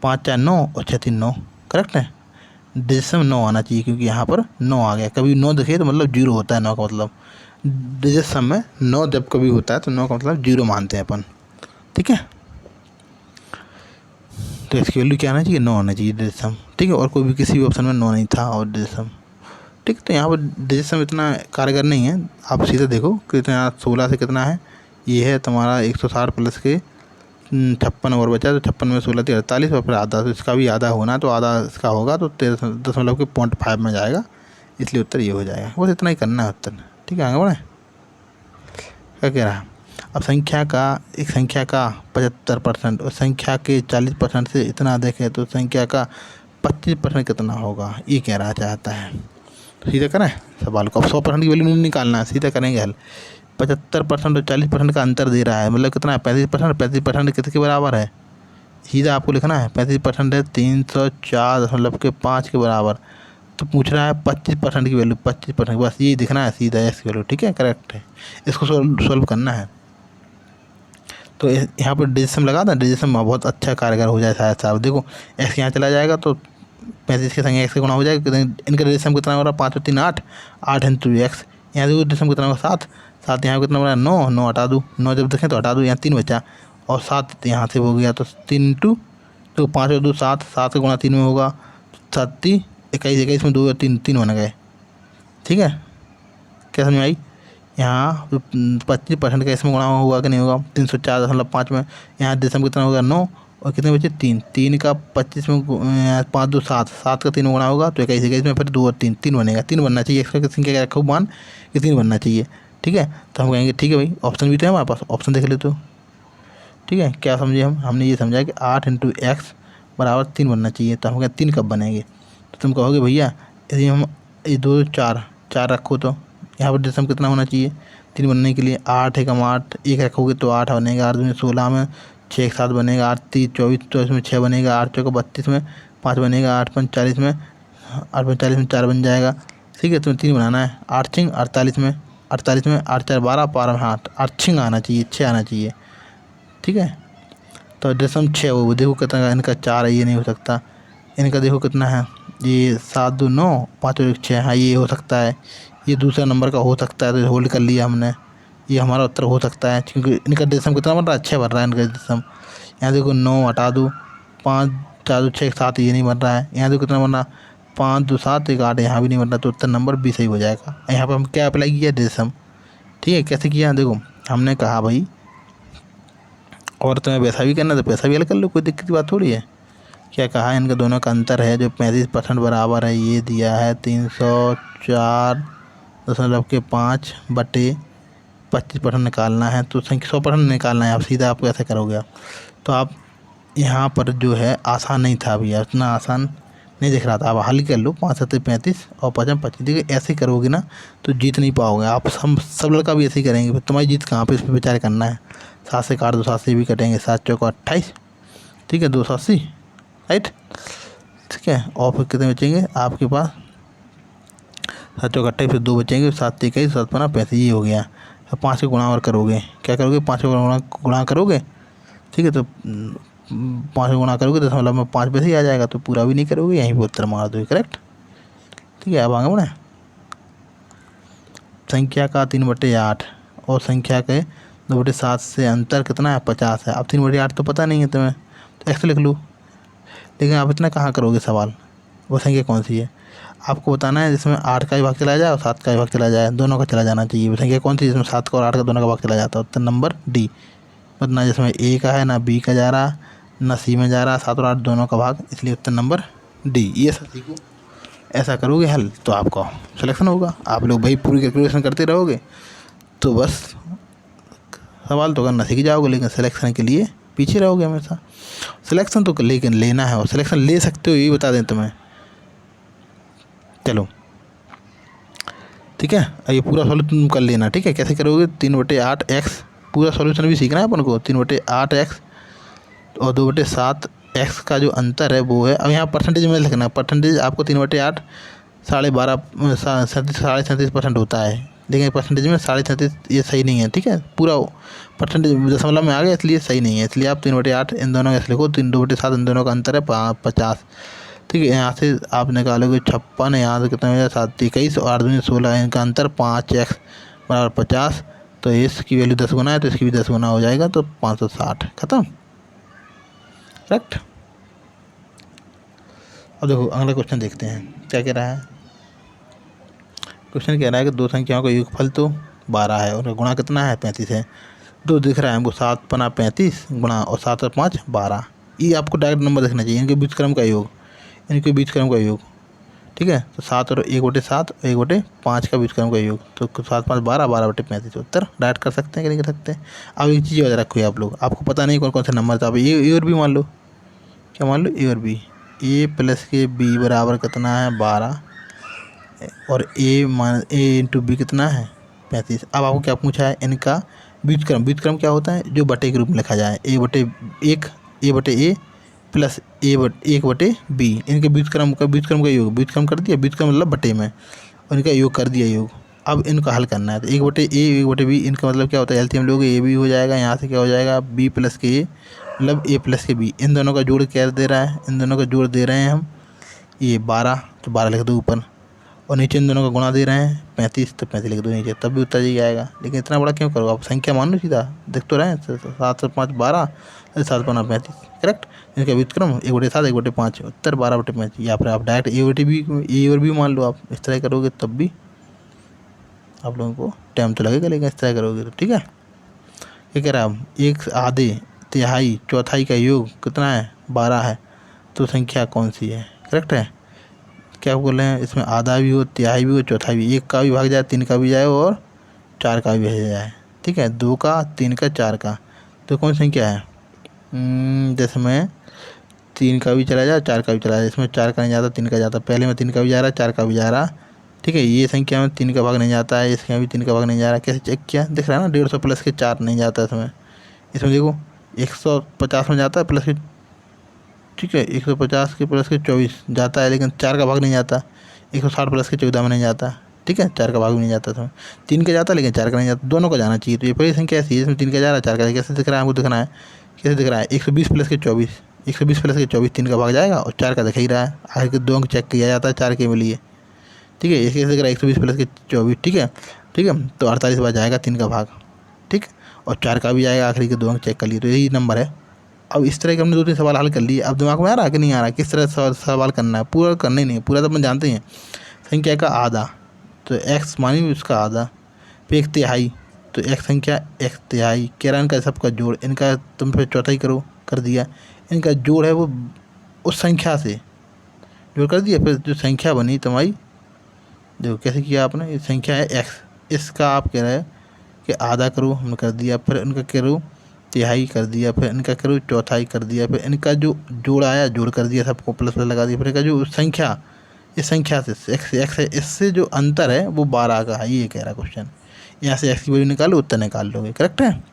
Speaker 1: 5 4 9 और 6 3 9, करेक्ट है। डिजिट सम 9 आना चाहिए क्योंकि यहाँ पर 9 आ गया। कभी 9 दिखे तो मतलब 0 होता है, 9 का मतलब। डिजिट सम में 9 जब कभी होता है तो 9 का मतलब 0 मानते हैं अपन। ठीक है, तो इसकी वैल्यू क्या आना चाहिए, 9 आना चाहिए डिजिट सम। ठीक है, और कोई भी किसी भी ऑप्शन में 9 नहीं था और डिजिट सम। ठीक, तो यहाँ पर डिजिट सम इतना कारगर नहीं है। आप सीधा देखो कितना, 16 से कितना है, ये है तुम्हारा 160 प्लस के 56 और बचा, तो 56 में 16 थी 48 और फिर आधा, तो इसका भी आधा होना, तो आधा इसका होगा तो 13.5 में जाएगा, इसलिए उत्तर ये हो जाएगा। बस इतना ही करना है उत्तर। ठीक है, आगे बढ़े। क्या कह रहा है, अब एक संख्या का 75% और संख्या के 40% से इतना अधिक है तो संख्या का 25% कितना होगा, ये कह रहा चाहता है। तो सीधा करें सवाल को, अब 100% की वैल्यू नहीं निकालना है, सीधा करेंगे हल। 75% और 40% का अंतर दे रहा है, मतलब कितना है, 35%। 35% किसके बराबर है, सीधा आपको लिखना है 35% है 304.5 के बराबर। तो पूछ रहा है 25% की वैल्यू, 25%, बस यही दिखना है सीधा एक्स की वैल्यू। ठीक है, करेक्ट है, इसको सोल्व करना है। तो यहाँ पर डिजिट सम लगा था, डिजिट सम बहुत अच्छा कारगर हो जाए शायद साहब। देखो एक्स यहाँ चला जाएगा तो 35 के संग एक्स से गुणा हो जाएगा। इनका डिजिट सम कितना हो रहा है, 5 और 3 8, 8 इंटू एक्स। यहाँ देखो डिजिट सम कितना होगा, 7 7, यहाँ कितना बना, 9 9 हटा दूँ, 9 जब देखें तो हटा दूँ, यहाँ 3 बचा और 7 यहाँ से हो गया, तो 3 इंटू, तो 5 और 2 7, 7 का गुणा 3 में होगा, 7 3 21, 21 में 2 और 3 3 बन गए। ठीक है, क्या समझ में आई। यहाँ 25% का इसमें गुणा हुआ कि नहीं होगा, 304.5 में। यहाँ डिजिट सम कितना होगा, 9 और कितने बचे, 3 3 का 25 में 5 2 7, 7 का 3 गुणा होगा तो 21 21 में फिर 2 और 3 3 बनेगा, 3 बनना चाहिए। एक्स का संख्या क्या रखा मान कि 3 बनना चाहिए। ठीक है, तो हम कहेंगे ठीक है भाई, ऑप्शन भी तो है हमारे पास, ऑप्शन देख ले तो। ठीक है, क्या समझे हमने ये समझा कि 8 इंटू एक्स बराबर 3 बनना चाहिए। तो हम कहें 3 कब बनेंगे, तो तुम कहोगे भैया यदि हम ये 2 4 4 रखो तो यहाँ पर डिजिट सम कितना होना चाहिए 3 बनने के लिए, 8 एकम 8, 1 रखोगे तो 8 बनेगा, 8 में 16 में 6 एक 7 बनेगा, 8 3 24, 24 में 6 बनेगा, 8 चौका 32 में 5 बनेगा, 8 5 40 में 4 बन जाएगा। ठीक है, तुम्हें 3 बनाना है, 8 छिंग 48 में 8 4 12, 12 में 8 8 छिंग आना चाहिए, 6 आना चाहिए। ठीक है, तो डिजिट सम 6 वो देखो कितना, इनका 4 है, ये नहीं हो सकता। इनका देखो कितना है, ये 7 2 9 5 और 1 6, हाँ ये हो सकता है, ये दूसरा नंबर का हो सकता है, तो होल्ड कर लिया हमने, ये हमारा उत्तर हो सकता है क्योंकि इनका डिजिट सम कितना बन रहा है, 6 बन रहा है इनका डिजिट सम। यहाँ देखो 9 हटा दूँ, 5 4 2 6 7, ये नहीं बन रहा है। यहाँ देखो कितना बन रहा, 5 2 7 1 8, यहाँ भी नहीं बन रहा, तो उत्तर नंबर बी सही हो जाएगा। यहाँ पर हम क्या अप्लाई किया, डिजिट सम। ठीक है, कैसे किया, देखो हमने कहा भाई, और तुम्हें वैसा भी करना तो पैसा भी हल कर लो, कोई दिक्कत की बात थोड़ी है। क्या कहा, इनका दोनों का अंतर है जो 35% बराबर है, ये दिया है 304.5 बटे 25% निकालना है, तो संख्या 100% निकालना है। आप सीधा आप कैसे करोगे आप, तो आप यहाँ पर जो है आसान नहीं था भैया, उतना आसान नहीं दिख रहा था। आप हल कर लो, 5 7 35 और 5 25। देखिए ऐसे करोगे ना तो जीत नहीं पाओगे आप, हम सब लड़का भी ऐसे ही करेंगे, फिर तुम्हारी जीत कहाँ पे, इस पर विचार करना है। 7 से काट दो, 7 से भी कटेंगे, 7 चौका 28। ठीक है, 280, राइट। ठीक है, और फिर कितने बचेंगे आपके पास, 7 चौका 28, फिर 2 बचेंगे, 7 21 7 15 35, ये हो गया। 5 के गुणा और करोगे, क्या करोगे, 5 के गुणा करोगे। ठीक है, तो 5 के गुणा करोगे तो मतलब में 5 पैसे ही आ जाएगा, तो पूरा भी नहीं करोगे, यहीं पर उत्तर मार दोगे, करेक्ट। ठीक है, अब आगे बढ़े। संख्या का 3/8 और संख्या के 2/7 से अंतर कितना है, 50 है। अब 3/8 तो पता नहीं है तुम्हें, तो एक्स लिख लो। लेकिन आप इतना कहाँ करोगे सवाल, वो संख्या कौन सी है आपको बताना है, जिसमें 8 का भी भाग चला जाए और 7 का भी भाग चला जाए, दोनों का चला जाना चाहिए। वो संख्या कौन सी जिसमें 7 का और 8 का दोनों का भाग चला जाता है, उत्तर नंबर डी। पर ना जिसमें ए का है, ना बी का जा रहा, ना सी में जा रहा, 7 और 8 दोनों का भाग, इसलिए उत्तर नंबर डी। ये सब सीखो, ऐसा करोगे हल तो आपका सिलेक्शन होगा। आप लोग भाई पूरी कैलकुलेशन करते रहोगे तो बस सवाल तो करना सीख जाओगे, लेकिन सिलेक्शन के लिए पीछे रहोगे हमेशा। सिलेक्शन तो लेकिन लेना है, और सिलेक्शन ले सकते हो ये बता दें तुम्हें। चलो ठीक है। ये पूरा सॉल्यूशन तुम कर लेना, ठीक है। कैसे करोगे, 3/8 x, पूरा सॉल्यूशन भी सीखना है अपन को। 3/8 x और 2/7 x का जो अंतर है वो है। अब यहाँ परसेंटेज में लिखना, परसेंटेज आपको 3/8 37.37% होता है, लेकिन परसेंटेज में 37 ये सही नहीं है, ठीक है। पूरा परसेंटेज दशमलव में आ गया इसलिए सही नहीं है, इसलिए आप 3/8 इन दोनों का ऐसे लिखो। 2/7 इन दोनों का अंतर है 50, ठीक है। यहाँ से आप निकालोगे 56, यहाँ से कितना हो जाए 7 21 और 8 दूनी 16, इनका अंतर 5x बराबर 50। तो इसकी वैल्यू 10 गुना है तो इसकी भी 10 गुना हो जाएगा, तो 560 खत्म, करेक्ट। अब देखो अगला क्वेश्चन देखते हैं क्या कह रहा है। क्वेश्चन कह रहा है कि दो संख्याओं का योगफल तो 12 है और गुणा कितना है 35 है। दो दिख रहा है हमको 7 पना 35 गुणा और 7 और 5 12। ये आपको डायरेक्ट नंबर देखना चाहिए, इनके बीच क्रम का योग, इनके बीच क्रम का योग, ठीक है। तो 7 और 1/7 1/5 का बीच क्रम का योग, तो 7 5 12 12/35 उत्तर डायरेक्ट कर सकते हैं कि नहीं कर सकते। अब एक चीज़ याद रखो आप लोग, आपको पता नहीं कौन कौन से नंबर था। अब ए और बी मान लो, क्या मान लो, ए और बी। ए प्लस के बी बराबर कितना है 12 और ए इंटू बी कितना है 35। अब आपको क्या पूछा है, इनका बीज क्रम। बीज क्रम क्या होता है, जो बटे के रूप में लिखा जाए, ए बटे ए प्लस 1/बी। इनके बीज क्रम का योग, बीज क्रम कर दिया, बीज क्रम मतलब बटे में, और इनका योग कर दिया योग। अब इनका हल करना है, तो 1/a 1/b, इनका मतलब क्या होता है, एलसीएम लोगे ए बी हो जाएगा, यहाँ से क्या हो जाएगा बी प्लस के ए मतलब ए प्लस के बी। इन दोनों का जोड़ क्या दे रहा है, इन दोनों का जोड़ दे रहे हैं हम ये 12, तो 12 लिख दो ऊपर, और नीचे इन दोनों का गुणा दे रहे हैं 35, तो 35 लिख दो नीचे, तब भी उत्तर यही आएगा। लेकिन इतना बड़ा क्यों करो, आप संख्या मान लो सीधा, देख तो रहे हैं 7 और 5 12, 7 5 35, करेक्ट। इनका व्युत्क्रम 1/7 1/5 उत्तर 12/35। या फिर आप डायरेक्ट ए और बी मान लो, आप इस तरह करोगे तब भी आप लोगों को टाइम तो लगेगा, लेकिन इस तरह करोगे तो ठीक है। ये कह रहा है एक आधे तिहाई चौथाई का योग कितना है 12 है, तो संख्या कौन सी है, करेक्ट है। क्या बोल रहे हैं, इसमें आधा भी हो, तिहाई भी हो, चौथाई भी, 1 का भी भाग जाए, 3 का भी जाए और 4 का भी भाग जाए, ठीक है। 2 का 3 का 4 का, तो कौन सी संख्या है, जिसमें 3 का भी चला जाए 4 का भी चला जाए। इसमें 4 का नहीं जाता 3 का जाता, पहले में 3 का भी जा रहा 4 का भी जा रहा, ठीक है। ये संख्या में 3 का भाग नहीं जाता है, इसमें भी 3 का भाग नहीं जा रहा। कैसे चेक किया, दिख रहा है ना, 150 प्लस के 4 नहीं जाता इसमें। इसमें देखो 150 में जाता है प्लस के, ठीक है, 150 के प्लस के 24 जाता है, लेकिन 4 का भाग नहीं जाता। 160 प्लस के 14 में नहीं जाता, ठीक है, 4 का भाग भी नहीं जाता इसमें। 3 का जाता लेकिन 4 का नहीं जाता, दोनों का जाना चाहिए। तो ये पहली संख्या ऐसी है इसमें 3 का जा रहा है 4 का, कैसे दिख रहा है आपको, दिखना है कैसे दिख रहा है। 120 प्लस के 24, 120 प्लस के 24 3 का भाग जाएगा और 4 का दिख ही रहा है, आगे के 2 अंक चेक किया जाता है 4 के लिए, ठीक है। इसके दिख रहा है 120 प्लस के 24, ठीक है, ठीक है। तो 48 बार जाएगा 3 का भाग, ठीक, और 4 का भी जाएगा, आखिरी के 2 अंक चेक कर लिए, तो यही नंबर है। अब इस तरह के हमने 2-3 सवाल हल कर लिए। अब दिमाग में आ रहा है कि नहीं आ रहा, किस तरह सवाल करना है, पूरा करना ही नहीं है, पूरा तो अपन जानते हैं। संख्या का आधा, तो x मानिए उसका आधा, फिर 1/3, तो x संख्या 1/3 कह रहा है, इनका सबका जोड़, इनका तुम फिर चौथाई करो, कर दिया। इनका जोड़ है वो उस संख्या से जोड़ कर दिया, फिर जो संख्या बनी तुम्हारी, देखो कैसे किया आपने, ये संख्या है x, इसका आप कह रहे हैं कि आधा करो, हमने कर दिया। फिर इनका करो तिहाई कर दिया, फिर इनका करो चौथाई कर दिया, फिर इनका जो जोड़ आया जोड़ कर दिया, सबको प्लस प्लस लगा दिया। फिर इनका जो संख्या, इस संख्या से x है, इससे जो अंतर है वो 12 का है, ये कह रहा क्वेश्चन। यहाँ से x की वैल्यू निकालो, उत्तर निकाल लोगे, करेक्ट है।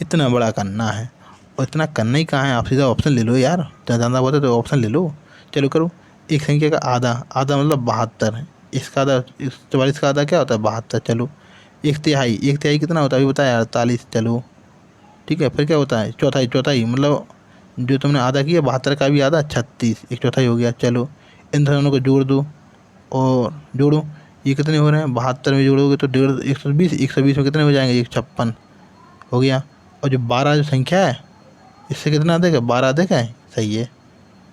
Speaker 1: इतना बड़ा करना है, और इतना करना ही कहाँ है, आप सीधा ऑप्शन ले लो यार, ज़्यादा होता है तो ऑप्शन ले लो। चलो करो, एक संख्या का आधा, आधा मतलब 72 है, इसका आधा 44 का आधा क्या होता है 72। चलो 1/3 कितना होता है अभी बताया 48, चलो ठीक है। फिर क्या होता है चौथाई मतलब जो तुमने आधा किया 72 का भी आधा 36, 1/4 हो गया। चलो इन दोनों को जोड़ दो और जोड़ो, ये कितने हो रहे हैं 72 में जोड़ोगे तो 120 में कितने हो जाएंगे 156 हो गया। और जो 12 जो संख्या है इससे कितना देगा 12 देगा है, सही है,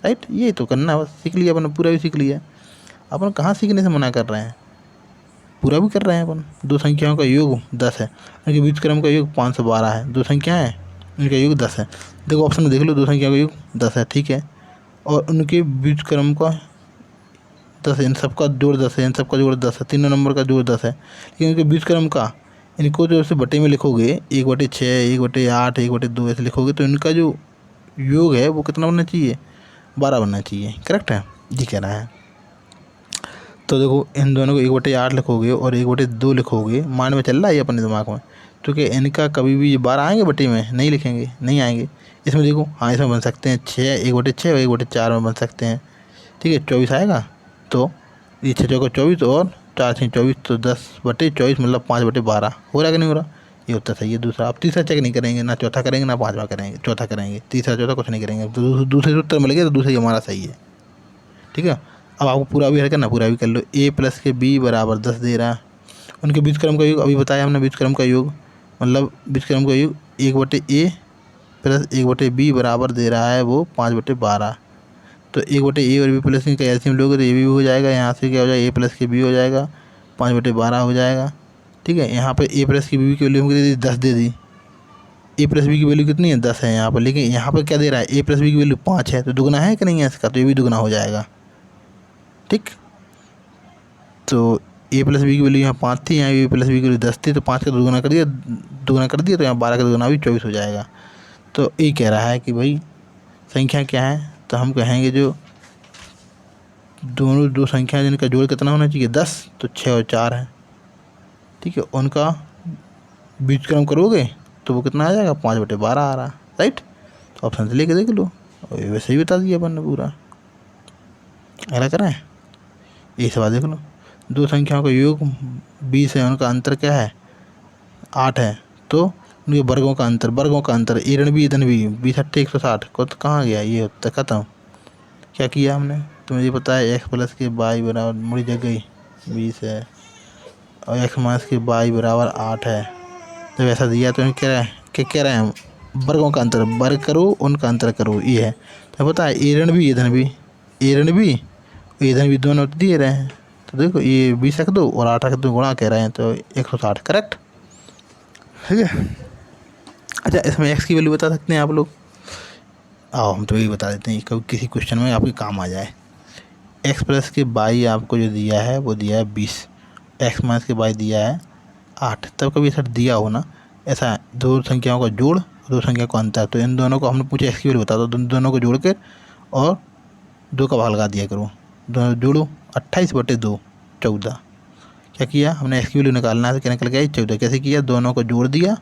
Speaker 1: राइट। ये तो करना बस, सीख लिया अपन, पूरा भी सीख लिया अपन। कहाँ सीखने से मना कर रहे हैं, पूरा भी कर रहे हैं अपन। दो संख्याओं का योग 10 है, इनके बीच क्रम का योग 512 है, दो संख्याएं हैं इनका योग 10 है। देखो ऑप्शन में देख लो, दो संख्याओं का योग 10 है, ठीक है, और उनके बीच क्रम का 10 है, इन सबका जोड़ 10 है, इन सबका जोड़ 10 है, तीनों नंबर का जोड़ 10 है। लेकिन इनके बीच क्रम का, इनको जो ऐसे बटे में लिखोगे 1/6 1/8 1/2 ऐसे लिखोगे, तो इनका जो योग है वो कितना बनना चाहिए 12 बनना चाहिए, करेक्ट है, जी कह रहा है। तो देखो इन दोनों को 1/8 लिखोगे और 1/2 लिखोगे, माइंड में चल रहा है ये अपने दिमाग में, क्योंकि इनका कभी भी 12 आएंगे बटे में नहीं लिखेंगे, नहीं आएंगे। इसमें देखो हाँ इसमें बन सकते हैं 6, 1/6 और 1/4 में बन सकते हैं। ठीक है 24 आएगा, तो ये 6 चौका 24 और 4 6 24, तो 10/24 मतलब 5/12 हो रहा कि नहीं हो रहा। ये उत्तर सही है दूसरा। आप तीसरा चेक नहीं करेंगे, ना चौथा करेंगे ना पाँचवा करेंगे, चौथा करेंगे, तीसरा चौथा कुछ नहीं करेंगे। तो दूसरे उत्तर मिल गया, तो दूसरा ही हमारा सही है। ठीक है, अब आपको पूरा भी करना, पूरा भी कर लो। a + के b = 10 दे रहा है। उनके बीज क्रम का योग अभी बताया हमने, बीज क्रम का योग मतलब बीज क्रम का योग 1/a + 1/b बराबर दे रहा है वो 5/12। तो 1/a और b प्लस का एलसीएम लोगे तो ये भी हो जाएगा, यहाँ से क्या हो जाएगा a + के b हो जाएगा, 5/12 हो जाएगा। ठीक है, यहाँ पर a + की b की वैल्यू हमको 10 दे दी। a + b की वैल्यू कितनी है 10 है यहाँ पर, लेकिन यहाँ पर क्या दे रहा है a + b की वैल्यू 5 है, तो दुगना है कि नहीं है इसका, तो ये भी दुगना हो जाएगा। ठीक, तो a + b की वैल्यू यहाँ 5 थी, यहाँ a + b की वैल्यू 10 थी, तो 5 का दुगुना कर दिया, तो यहाँ 12 का दुगुना भी 24 हो जाएगा। तो ये कह रहा है कि भाई संख्या क्या है, तो हम कहेंगे जो दोनों दो संख्या जिनका जोड़ कितना होना चाहिए 10, तो 6 और 4 है। ठीक है, उनका बीजक्रम करोगे तो वो कितना आ जाएगा 5/12 आ रहा। राइट, तो ऑप्शन से लेके देख लो, और वैसे ही बता दिया अपन ने पूरा। अगला कराएं, ये सवाल देख लो। दो संख्याओं का योग 20 है, उनका अंतर क्या है 8 है, तो उनके वर्गों का अंतर ए ऋण बी धन बी 20 × 8 = 160 को तो कहाँ गया ये उत्तर खत्म। क्या किया हमने, तो मुझे पता है x + के y बराबर मुड़ी जग गई 20 है और x - के y बराबर 8 है। जब ऐसा दिया तो कह रहा है क्या कह रहे हैं, वर्गों का अंतर वर्ग करो, उनका अंतर करो, ये है। तो पता है ए ऋण बी ये धन बी, ए ऋण बी ये धन बी दोनों दिए रहे हैं, तो देखो ये 20 रख दो और 8 रख दो, गुणा कह रहे हैं, तो 160 करेक्ट। ठीक है, अच्छा इसमें x की वैल्यू बता सकते हैं आप लोग, आओ हम तो यही बता देते हैं, कभी किसी क्वेश्चन में आपके काम आ जाए। x + के y आपको जो दिया है वो दिया है 20, x - के y दिया है 8, तब कभी ऐसा दिया हो ना, ऐसा दो संख्याओं का जोड़, दो संख्या का अंतर, तो इन दोनों को हमने पूछा x की वैल्यू बता दो, दोनों को जोड़ कर और 2 का भाग लगा दिया करो, दोनों जोड़ो 28/2 14। क्या किया हमने x की वैल्यू निकालना है, तो क्या निकल गया 14। कैसे किया, दोनों को जोड़ दिया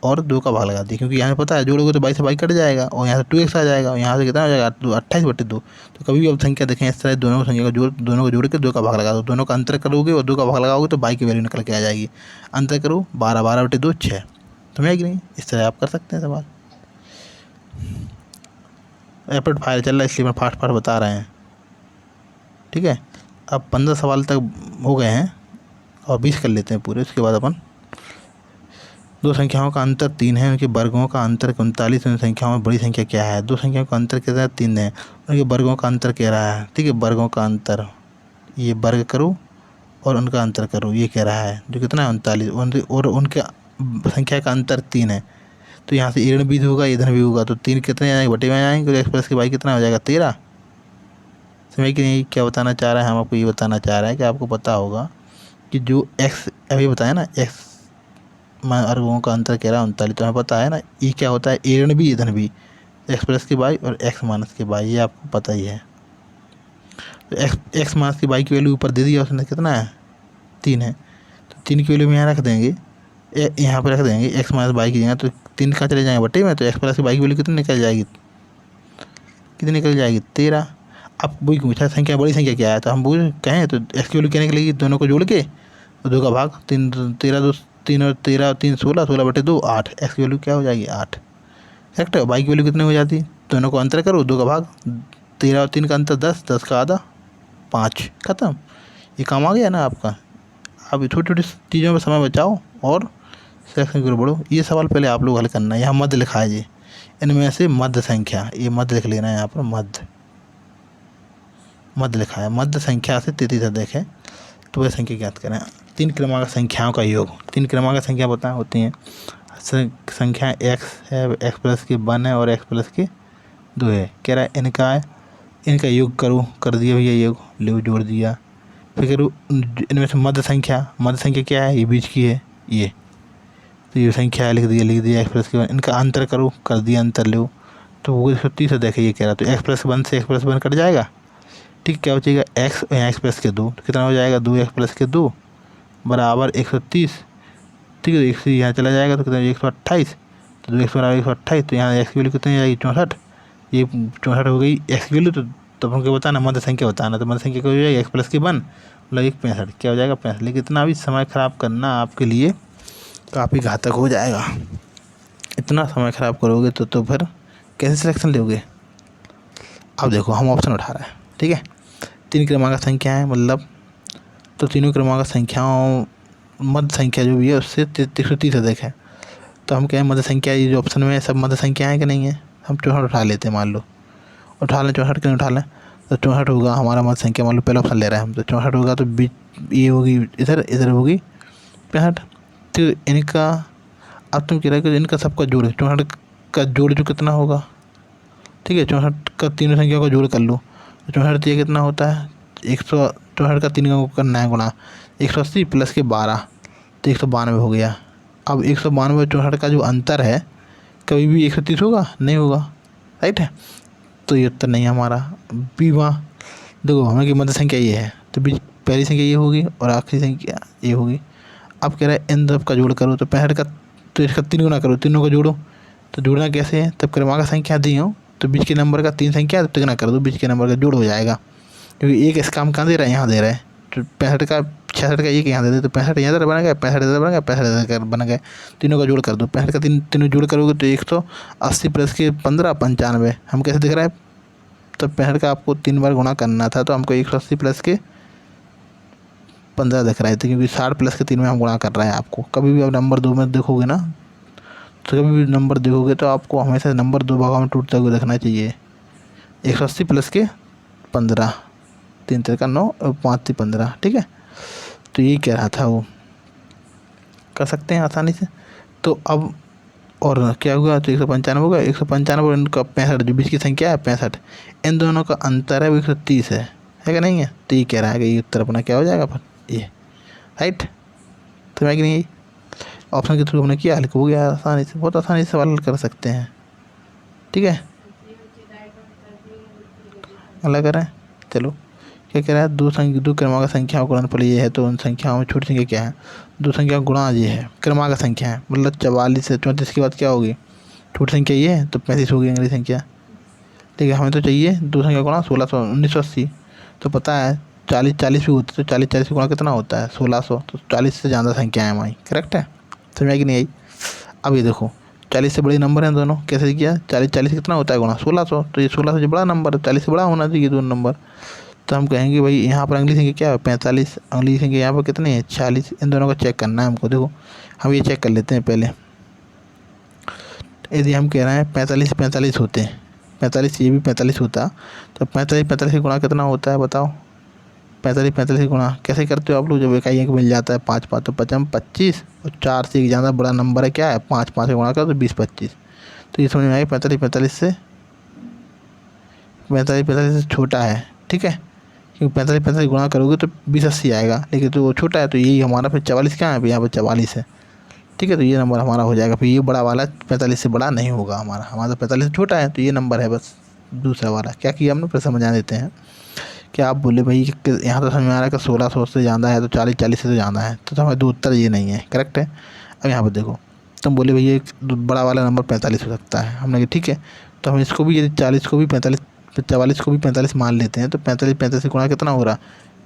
Speaker 1: और 2 का भाग लगा दिया, क्योंकि यहाँ पता है जोड़ोगे तो 22 से 22 कट जाएगा और यहाँ से 2x आ जाएगा और यहाँ से कितना हो जाएगा 28/2। तो कभी भी अब संख्या देखें इस तरह, दोनों संख्या का जोड़, दोनों को जोड़ के 2 का भाग लगा दो, दोनों का अंतर करोगे और 2 का भाग लगाओगे तो y की वैल्यू निकल के आ जाएगी। अंतर करो 12 12/2 6, समझ कि नहीं। इस तरह आप कर सकते हैं सवाल। रैपिड फायर चल रहा है इसलिए मैं फास्ट बता रहे हैं। ठीक है, अब 15 सवाल तक हो गए हैं और 20 कर लेते हैं पूरे, उसके बाद अपन दो संख्याओं का अंतर 3 है, उनके वर्गों का अंतर 39, उन संख्याओं में बड़ी संख्या क्या है। दो संख्याओं का अंतर कितना है 3 है, उनके वर्गों का अंतर कह रहा है। ठीक है, वर्गों का अंतर ये वर्ग करो और उनका अंतर करो, ये कह रहा है जो कितना है 39, और उनके संख्या का अंतर 3 है, तो यहाँ से ऋण भी होगा इधर भी होगा, तो 3 कितने आएंगे बटे में आएंगे, x + के y कितना हो जाएगा 13। समझ कि नहीं क्या बताना चाह रहा है, हम आपको ये बताना चाह रहे हैं कि आपको पता होगा कि जो x अभी बताया ना x वर्गों का अंतर कह रहा है 39, तो हमें पता है ना ये क्या होता है ए ऋण बी धन बी, x + के y और x - के y, ये आपको पता ही है। तो x - के y की वैल्यू ऊपर दे दिया उसने, कितना है 3 है, तो 3 की वैल्यू यहाँ रख देंगे, यहाँ पर रख देंगे x - y की जगह, तो 3 कहाँ चले जाएंगे बटे में, तो x + के y की वैल्यू कितनी निकल जाएगी, कितनी निकल जाएगी 13। अब वही पूछा संख्या बड़ी संख्या क्या है, तो हम बोल कहें तो x की वैल्यू क्या निकलेगी, दोनों को जोड़ के और 2 का भाग 3 13 3 और 13 3 16 16/2 8, x की वैल्यू क्या हो जाएगी 8। करेक्ट है, y की वैल्यू कितनी हो जाती, दोनों को अंतर करो 2 का भाग 13 और 3 का अंतर 10 10 का आधा 5, खत्म। ये काम आ गया ना आपका। अब छोटी छोटी चीज़ों में समय बचाओ और सेक्शन की ओर बढ़ो। ये सवाल पहले आप लोग हल करना है। यहाँ मध्य लिखा है जी, इनमें से मध्य संख्या, ये मध्य लिख लेना है, यहाँ पर मध्य लिखा है, मध्य संख्या से 33 अधिक है तो वह संख्या ज्ञात करें। 3 क्रमांक संख्याओं का योग, 3 क्रमांक संख्या बता होती हैं, संख्या x है, x + के 1 है और x + के 2 है। कह रहा है इनका योग करो, कर दिया भैया योग, ले जोड़ दिया। फिर करो इनमें से मध्य संख्या क्या है, ये बीच की है ये, तो ये संख्या लिख दिया x + के 1, इनका अंतर करो, कर दिया अंतर लो, तो वो 130 देखिए ये कह रहा, तो x + 1 से x + 1 कट जाएगा, ठीक, क्या बचेगा एक्स, एक्स प्लस के 2 तो कितना हो जाएगा 2x प्लस के 2 बराबर 130। ठीक है, एक्स यहाँ चला जाएगा तो कितना 128, तो 2x बराबर 128, तो यहाँ एक्स की वैल्यू कितनी आएगी 64। ये 64 हो गई एक्स की वैल्यू। तो हमको बताना मध्य संख्या बताना, तो मध्य संख्या क्या हो जाएगा एक्स प्लस के 1 मतलब 165, क्या हो जाएगा 65। लेकिन इतना भी समय ख़राब करना आपके लिए काफ़ी घातक हो जाएगा। इतना समय ख़राब करोगे तो फिर कैसे सिलेक्शन लोगे। अब देखो हम ऑप्शन उठा रहे हैं, ठीक है, 3 क्रमांक संख्या है मतलब, तो तीनों क्रमांक संख्याओं मध्य संख्या जो भी है उससे 130 अधिक है। तो हम क्या है मध्य संख्या, ये जो ऑप्शन में है सब मध्य संख्या है कि नहीं है, हम 64 उठा लेते हैं, मान लो उठा लें 64 क्यों उठा लें, तो 64 होगा हमारा मध्य संख्या, मान लो पहला ऑप्शन ले रहे हैं हम, तो 64 होगा तो बीच ये होगी इधर, इधर होगी 65। तो इनका अब तुम कह रहे हो कि इनका सबका जोड़ 64 का जोड़ जो कितना होगा, ठीक है 64 का तीनों संख्या का जोड़ कर लो, तो 64 ये कितना होता है 64 का 3 का करना है गुणा 180 प्लस के 12 तो 192 हो गया। अब 192 64 का जो अंतर है कभी भी 130 होगा नहीं होगा, राइट है, तो ये उत्तर नहीं है हमारा बी। वहाँ देखो हमें की मध्य संख्या ये है, तो बीच पहली संख्या ये होगी और आखिरी संख्या ये होगी। अब कह रहा है इन सब का जोड़ करो, तो 65 का तो इसका 3 गुना करो, तीनों का जोड़ो, तो जोड़ना कैसे है, तब क्रमांक संख्या दी हो तो बीच के नंबर का 3 संख्या तो तिगुना कर दो, बीच के नंबर का जोड़ हो जाएगा, क्योंकि एक इसका हम कहाँ दे रहे हैं यहाँ दे रहे हैं, तो 65 का 66 का एक यहाँ दे दे, तो 65 यहाँ इधर बन गया, 65 इधर बन गया, 65 इधर बन गए, तीनों का जोड़ कर दो, 65 का तीनों जोड़ करोगे तो 180 प्लस के 15 95। हम कैसे दिख रहा है, तो 65 का आपको 3 बार गुणा करना था, तो हमको 180 प्लस के 15 दिख रहा है, तो क्योंकि 60 प्लस के 3 में हम गुणा कर रहे हैं। आपको कभी भी आप नंबर 2 में देखोगे ना, तो कभी भी नंबर देखोगे तो आपको हमेशा नंबर 2 भागों में टूटते हुए देखना चाहिए। 180 प्लस के 15, 3 3 का 9 और 5 3 15, ठीक है, तो यही कह रहा था वो, कर सकते हैं आसानी से। तो अब और क्या हुआ, तो 195 होगा, 195 और इनका 65 जो बीच की संख्या है 65, इन दोनों का अंतर है वो 130 है कि नहीं है, तो ये कह रहा है कि ये उत्तर अपना क्या हो जाएगा फिर ये, राइट, तो मैं कि नहीं ऑप्शन के थ्रू हमने किया हल हो गया आसानी से, बहुत आसानी से सवाल हल कर सकते हैं, ठीक है। अलग करें, चलो क्या कह रहा है, दो क्रमांक संख्याओं का गुणनफल ये है, तो उन संख्याओं में छोटी संख्या क्या है, दो संख्या गुणा ये है, क्रमांक संख्या है मतलब 44 से 34 के बाद क्या होगी छोटी संख्या ये है, तो 35 होगी अगली संख्या, ठीक है। हमें तो चाहिए दो संख्या गुणा 1600 1980, तो पता है 40 40 भी होती है, तो 40 40 से गुणा कितना होता है 1600, तो 40 से ज़्यादा संख्या है हमारी, करेक्ट है, समझ कि नहीं आई। अब ये देखो 40 से बड़े नंबर हैं दोनों, कैसे किया 40 40 कितना होता है गुणा 1600, तो ये 1600 से बड़ा नंबर 40 से बड़ा होना चाहिए दोनों नंबर, तो हम कहेंगे भाई यहाँ पर अगली संख्या क्या है 45, अगली संख्या यहाँ पर कितनी है 46, इन दोनों का चेक करना है हमको। देखो हम ये चेक कर लेते हैं पहले, यदि हम कह रहे हैं 45 45 होते हैं, 45 ये भी 45 होता, तो 45 45 के गुणा कितना होता है बताओ, 45 45 के गुणा कैसे करते हो आप लोग, जब इकाई एक मिल जाता है 5 5 तो 55 25 और 4 से ज़्यादा बड़ा नंबर है क्या है 5 5 से गुणा करो तो 20 25, तो ये समझ में आएगा 45 45 से 45 45 से छोटा है, ठीक है, क्योंकि 45 45 गुणा करोगे तो 20 80 आएगा, लेकिन तो वो छोटा है, तो यही हमारा फिर 44 क्या है, यहाँ पर 44 है, ठीक है, तो ये नंबर हमारा हो जाएगा। फिर ये बड़ा वाला 45 से बड़ा नहीं होगा हमारा, हमारा 45 से छोटा है, तो ये नंबर है बस दूसरा वाला। क्या किया हमने फिर समझा देते हैं कि आप बोले भाई यहाँ तो समझ में आ रहा है कि 1600 से ज़्यादा है, तो 40 40 से तो ज़्यादा है, तो हमारे दो उत्तर ये नहीं है, करेक्ट है। अब यहाँ पर देखो तुम बोले भैया एक बड़ा वाला नंबर 45 हो सकता है, हमने कहा ठीक है, तो हम इसको भी यदि 40 को भी 45 44 को भी 45 मान लेते हैं, तो 45 45 के गुणा कितना हो रहा,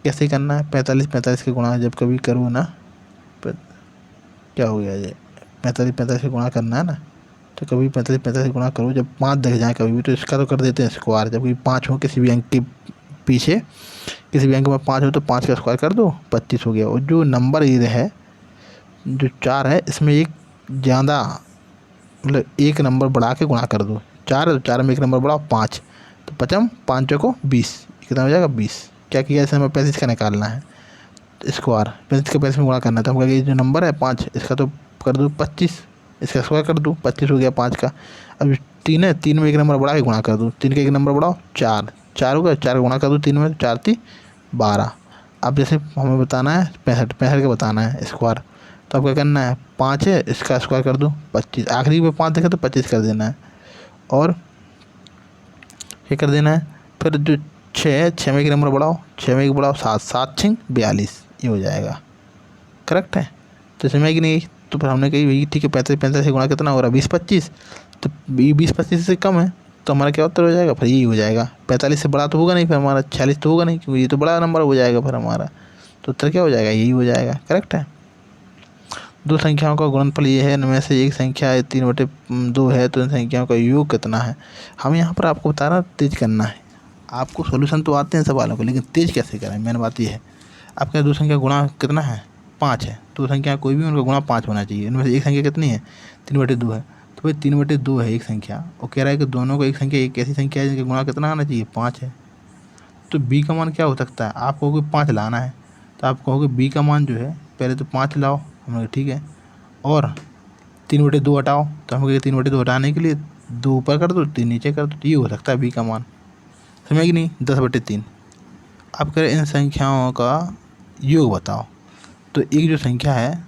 Speaker 1: कैसे करना है 45 45 के गुणा जब कभी करूँ ना, क्या हो गया ये 45 45 के गुणा करना है ना, तो कभी 45 45 गुणा करो जब 5 दिख जाए कभी भी, तो इसका तो कर देते हैं स्क्वायर, जब कभी 5 हो किसी भी अंक के पीछे, किसी भी अंक में 5 हो तो 5 का स्क्वायर कर दो 25 हो गया। और जो नंबर ये है जो 4 है इसमें एक ज़्यादा मतलब एक नंबर बढ़ा के गुणा कर दो, 4 है तो 4 में एक नंबर बढ़ाओ 5, तो 55 5 को 20 कितना हो जाएगा 20। क्या किया इसे हमें 35 का निकालना है स्क्वायर, 35 के 35 में गुणा करना था, हम कहेंगे जो नंबर है 5 इसका तो कर दो 25, इसका स्क्वायर कर दूँ 25 हो गया 5 का। अब 3 है, 3 में एक नंबर बढ़ा के गुणा कर दूँ, 3 का एक नंबर बढ़ाओ 4 4 हो गया, 4 गुणा कर दूँ 3 में, 4 3 12। अब जैसे हमें बताना है 65 65 का बताना है स्क्वायर, तो अब क्या करना है 5 है इसका स्क्वायर कर दूँ 25, आखिरी में 5 देखा तो 25 कर देना है, और क्या कर देना है फिर जो छः में एक नंबर बढ़ाओ, 6 में एक बढ़ाओ 7, 7 6 42, ये हो जाएगा। करेक्ट है। तो समझ में कि नहीं? तो फिर हमने कही भाई ठीक है 35 से गुणा कितना हो रहा है 20 25, तो 20 25 से कम है तो हमारा क्या उत्तर हो जाएगा? फिर यही हो जाएगा। 45 से बड़ा तो होगा नहीं, फिर हमारा 46 तो होगा नहीं, क्योंकि ये तो बड़ा नंबर हो जाएगा फिर हमारा। तो उत्तर क्या हो जाएगा? यही हो जाएगा। करेक्ट है। दो संख्याओं का गुणनफल ये है, इनमें से एक संख्या 3/2 है, तो इन संख्याओं का योग कितना है? हम यहाँ पर आपको बता रहा तेज करना है। आपको सॉल्यूशन तो आते हैं सवालों को, लेकिन तेज कैसे करें, मेन बात ये है। आपके दो संख्या गुणा कितना है? 5 है। दो संख्या कोई भी उनका गुणा 5 होना चाहिए। इनमें से एक संख्या कितनी है? 3/2 है। तो भाई 3/2 है एक संख्या, और कह रहा है कि दोनों को एक संख्या एक ऐसी संख्या है जिनका गुणा कितना आना चाहिए? 5 है। तो बी का मान क्या हो सकता है? आप कहोगे 5 लाना है, तो आप कहोगे बी का मान जो है पहले तो 5 लाओ। हम ठीक है, और 3/2 हटाओ। तो हम कहेंगे 3/2 हटाने के लिए 2 ऊपर कर दो 3 नीचे कर दो, तो ये हो सकता है बी का मान। समझ कि नहीं? 10/3। अब कह रहे इन संख्याओं का योग बताओ। तो एक जो संख्या है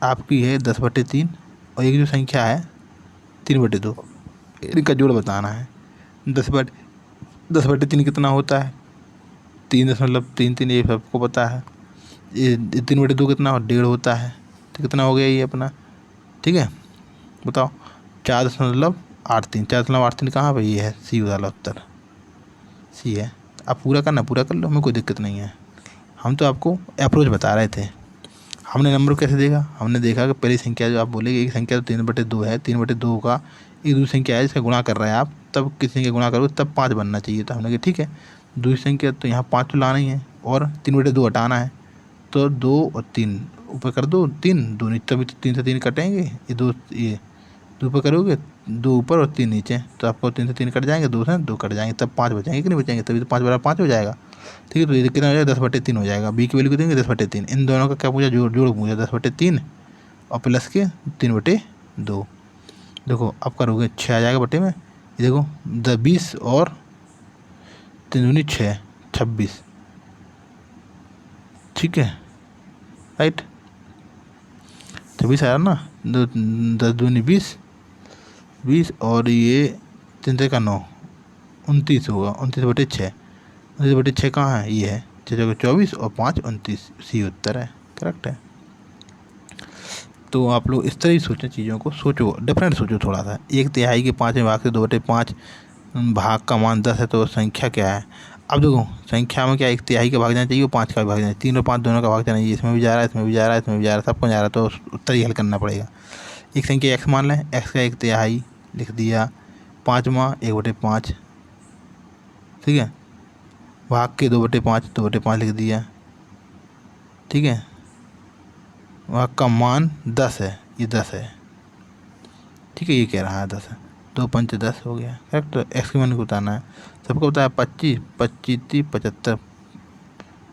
Speaker 1: आपकी है 10/3, और एक जो संख्या है 3/2, इनका जोड़ बताना है। 10/3 कितना होता है? 3.33, ये सबको पता है। ये 3/2 कितना 1.5 होता है, तो कितना हो गया ये अपना? ठीक है, बताओ। 4.83, 4.83 कहाँ पर? ये है सी वाला उत्तर, सी है। आप पूरा करना, पूरा कर लो, हमें कोई दिक्कत नहीं है। हम तो आपको अप्रोच बता रहे थे। हमने नंबर कैसे देखा? हमने देखा कि पहली संख्या जो आप बोलेंगे एक संख्या तो 3/2 है, 3/2 का एक दूसरी संख्या है जिसका गुणा कर रहे हैं आप, तब किसी संख्या गुणा करोगे तब 5 बनना चाहिए। तो हमने कहा ठीक है, दूसरी संख्या तो यहाँ 5 तो लाना ही है, और 3/2 हटाना है, तो 2 और 3 ऊपर कर दो, 3 2 नीचे, तभी तो 3 से 3 कटेंगे, ये 2 ये 2 ऊपर करोगे, 2 ऊपर और 3 नीचे, तो आपको 3 से 3 कट जाएंगे, 2 से 2 कट जाएंगे, तब 5 बचेंगे कि नहीं बचेंगे? तभी तो 5 बराबर 5 हो जाएगा। ठीक है, तो ये कितना हो जाएगा? 10/3 हो जाएगा। बी की वैल्यू कितनी? 10/3। इन दोनों का क्या पूछा? जोड़ पूछा। 10/3 और प्लस के 3/2। देखो अब करोगे 6 आ जाएगा बटे में, ये देखो 20 और 3 दूनी 6, 26। ठीक है, राइट। 26 आया ना, 10 दूनी 20, 20 और ये 3 का 9, 29 होगा। 29/6, 29/6 कहाँ है? ये है 6 24 और 5 29, सी उत्तर है। करेक्ट है। तो आप लोग इस तरह ही सोचें, चीज़ों को सोचो, डिफरेंट सोचो थोड़ा सा। 1/3 के 5वें भाग से 2/5 भाग का मान 10 है, तो संख्या क्या है? अब देखो संख्या में क्या 1/3 का भाग जाना चाहिए, 5 का भी भाग जाना चाहिए, 3 और 5 दोनों का भाग जाना चाहिए। इसमें भी जा रहा है, इसमें भी जा रहा है, इसमें भी जा रहा है, सबको जा रहा है, तो उत्तर ही हल करना पड़ेगा। एक संख्या x मान लें, x का 1/3 लिख दिया, 5वां 1/5, ठीक है, भाग के 2/5, 2/5 लिख दिया। ठीक है, भाग का मान 10 है, ये 10 है। ठीक है, ये कह रहा है 10 है, 2 पंच 10 हो गया। करेक्ट। तो एक्स के मान को बताना है। सबको बताया 25, 25 75।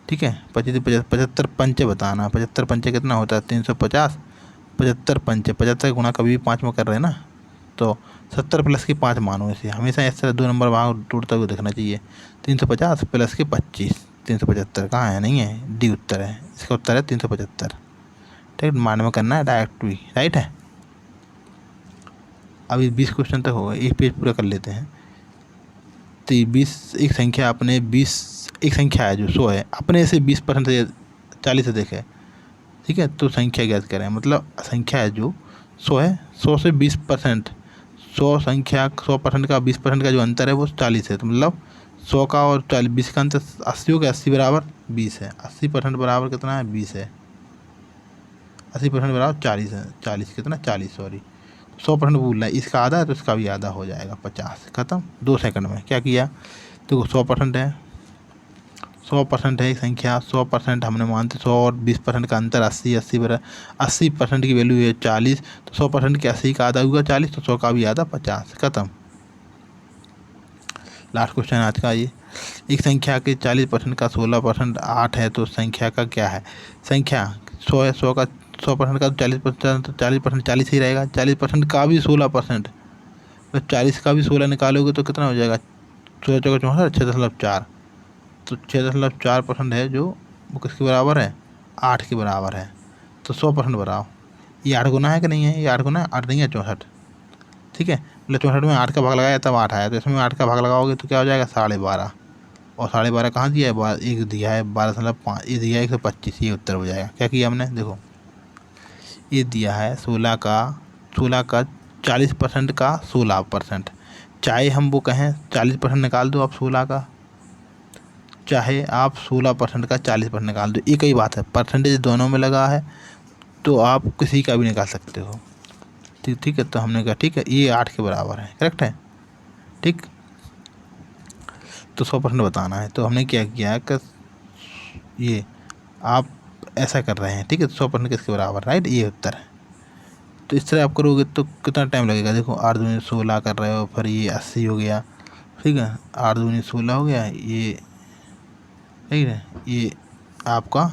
Speaker 1: ठीक है, 25 75 पंचे बताना। 75 पंचे कितना होता है? 350। 75 पंचे, 75 गुणा कभी भी 5 में कर रहे हैं ना, तो 70 प्लस के 5 मानो इसे। हमेशा इस तरह 2 नंबर वहाँ टूटता हुआ दिखना चाहिए। 350 प्लस के 25, 375 कहाँ है? नहीं है, डी उत्तर है। इसका उत्तर है 375। ठीक, मान में करना है डायरेक्ट भी, राइट है। अभी 20 क्वेश्चन तक होगा, एक पेज पूरा कर लेते हैं। तो 20 एक संख्या अपने 20 एक संख्या है जो 100 है, अपने से 20% से 40 से देखे। ठीक है, तो संख्या ज्ञात करें। मतलब संख्या है जो 100 है, 100 से 20%, 100 संख्या 100% का 20% का जो अंतर है वो 40 है। तो मतलब 100 का और 20 का अंतर 80 हो गया, 80 बराबर 20 है। 80% बराबर कितना है? 20 है। 80% बराबर 40 है। 40 कितना? 40 सॉरी, 100% भूल रहा है, इसका आधा है तो इसका भी आधा हो जाएगा 50। खत्म। 2 सेकंड में क्या किया? देखो 100% है, 100% है एक संख्या, 100% हमने मानते 100 और 20% का अंतर 80, 80 बराबर 80% की वैल्यू है 40, तो 100% के 80 का आधा हुआ 40, तो 100 का भी आधा 50। खत्म। लास्ट क्वेश्चन आज का ये, एक संख्या के 40% का 16% 8 है, तो संख्या का क्या है? संख्या 100 है, 100 का 100% का 40%, तो 40% 40 ही रहेगा। 40% का भी 16%, तो 40 का भी 16 निकालोगे तो कितना हो जाएगा? 16 चौका 64, 6.4। तो 6.4% है जो वो किसके बराबर है? 8 के बराबर है। तो 100% बनाओ। ये 8 गुना है कि नहीं है? ये 8 गुना है, 8 नहीं है 64। ठीक है, मतलब 64 में 8 का भाग लगाया तब 8 आया, तो इसमें 8 का भाग लगाओगे तो क्या हो जाएगा? 12.5। और 12.5 कहाँ दिया है, एक दिया है 12.5, ये दिया है 125, ये उत्तर हो जाएगा। क्या किया हमने, देखो ये दिया है 16 का 40% का 16%, चाहे हम वो कहें 40% निकाल दो आप 16 का, चाहे आप 16% का 40% निकाल दो, एक ही बात है, परसेंटेज दोनों में लगा है तो आप किसी का भी निकाल सकते हो। ठीक है, तो हमने कहा ठीक है ये 8 के बराबर है, करेक्ट है। ठीक, तो 100% बताना है, तो हमने क्या किया कि ये आप ऐसा कर रहे हैं, ठीक है, 100% किसके बराबर, राइट, ये उत्तर है। तो इस तरह आप करोगे तो कितना टाइम लगेगा, देखो 8 दूनी 16 कर रहे हो, फिर ये 80 हो गया, ठीक है, 8 दूनी 16 हो गया, ये ठीक है, ये आपका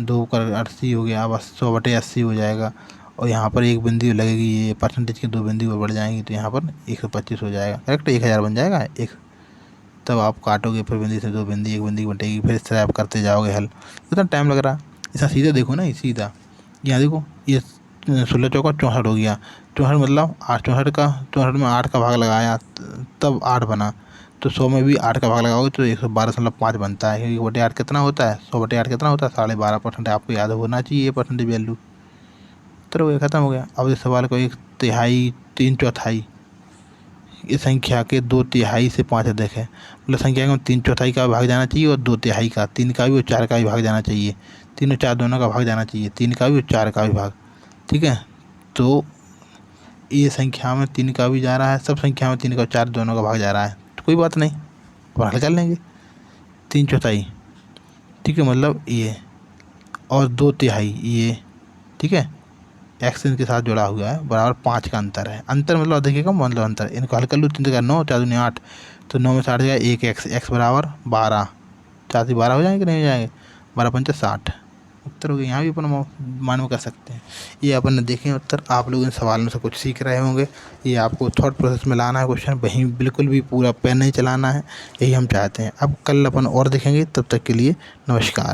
Speaker 1: 2 कर 80 हो गया, अब 100/80 हो जाएगा, और यहाँ पर एक बिंदी लगेगी, ये परसेंटेज की 2 बिंदी और बढ़ जाएंगी, तो यहाँ पर 125 हो जाएगा, करेक्ट, 1000 बन जाएगा एक। तब आप काटोगे, फिर बिंदी से 2 बिंदी, एक बिंदी बटेगी, फिर इस तरह आप करते जाओगे हल, कितना टाइम लग रहा है। ऐसा सीधा देखो ना, ये सीधा, यहाँ देखो ये 16 चौका 64 हो गया, 64 मतलब 64 में 8 का भाग लगाया तब 8 बना, तो 100 में भी 8 का भाग लगाओगे तो 112.5 बनता है, क्योंकि 1/8 कितना होता है, 100/8 कितना होता है, 12.5%, आपको याद होना चाहिए ये परसेंटेज वैल्यू। तो ख़त्म हो गया। अब इस सवाल को 1/3, 3/4 इस संख्या के 2/3 से 5 अधिक है, मतलब संख्या में 3/4 का भाग जाना चाहिए और 2/3 का, 3 का भी और 4 का भी भाग जाना चाहिए, 3 और 4 दोनों का भाग जाना चाहिए, 3 का भी और 4 का भी भाग, ठीक है। तो ये संख्या में 3 का भी जा रहा है, सब संख्या में 3 का और 4 दोनों का भाग जा रहा है, तो कोई बात नहीं, और हल कर लेंगे। 3/4, ठीक है, मतलब ये, और 2/3 ये, ठीक है, एक्स इनके साथ जुड़ा हुआ है, बराबर 5 का अंतर है, अंतर मतलब अधिक का मतलब अंतर, इनको हल कर लो, 3 का 9, 4 दूनी 8, तो 9 में 60 जाएगा, 1 एक्स बराबर 12, 4 से 12 हो जाएंगे कि नहीं हो जाएंगे, 12×5 = 60, उत्तर हो गया। यहाँ भी अपन मान में कर सकते हैं। ये अपन ने देखे उत्तर, आप लोग इन सवालों से कुछ सीख रहे होंगे, ये आपको थॉट प्रोसेस में लाना है क्वेश्चन, वहीं बिल्कुल भी पूरा पेन नहीं चलाना है, यही हम चाहते हैं। अब कल अपन और देखेंगे, तब तक के लिए नमस्कार।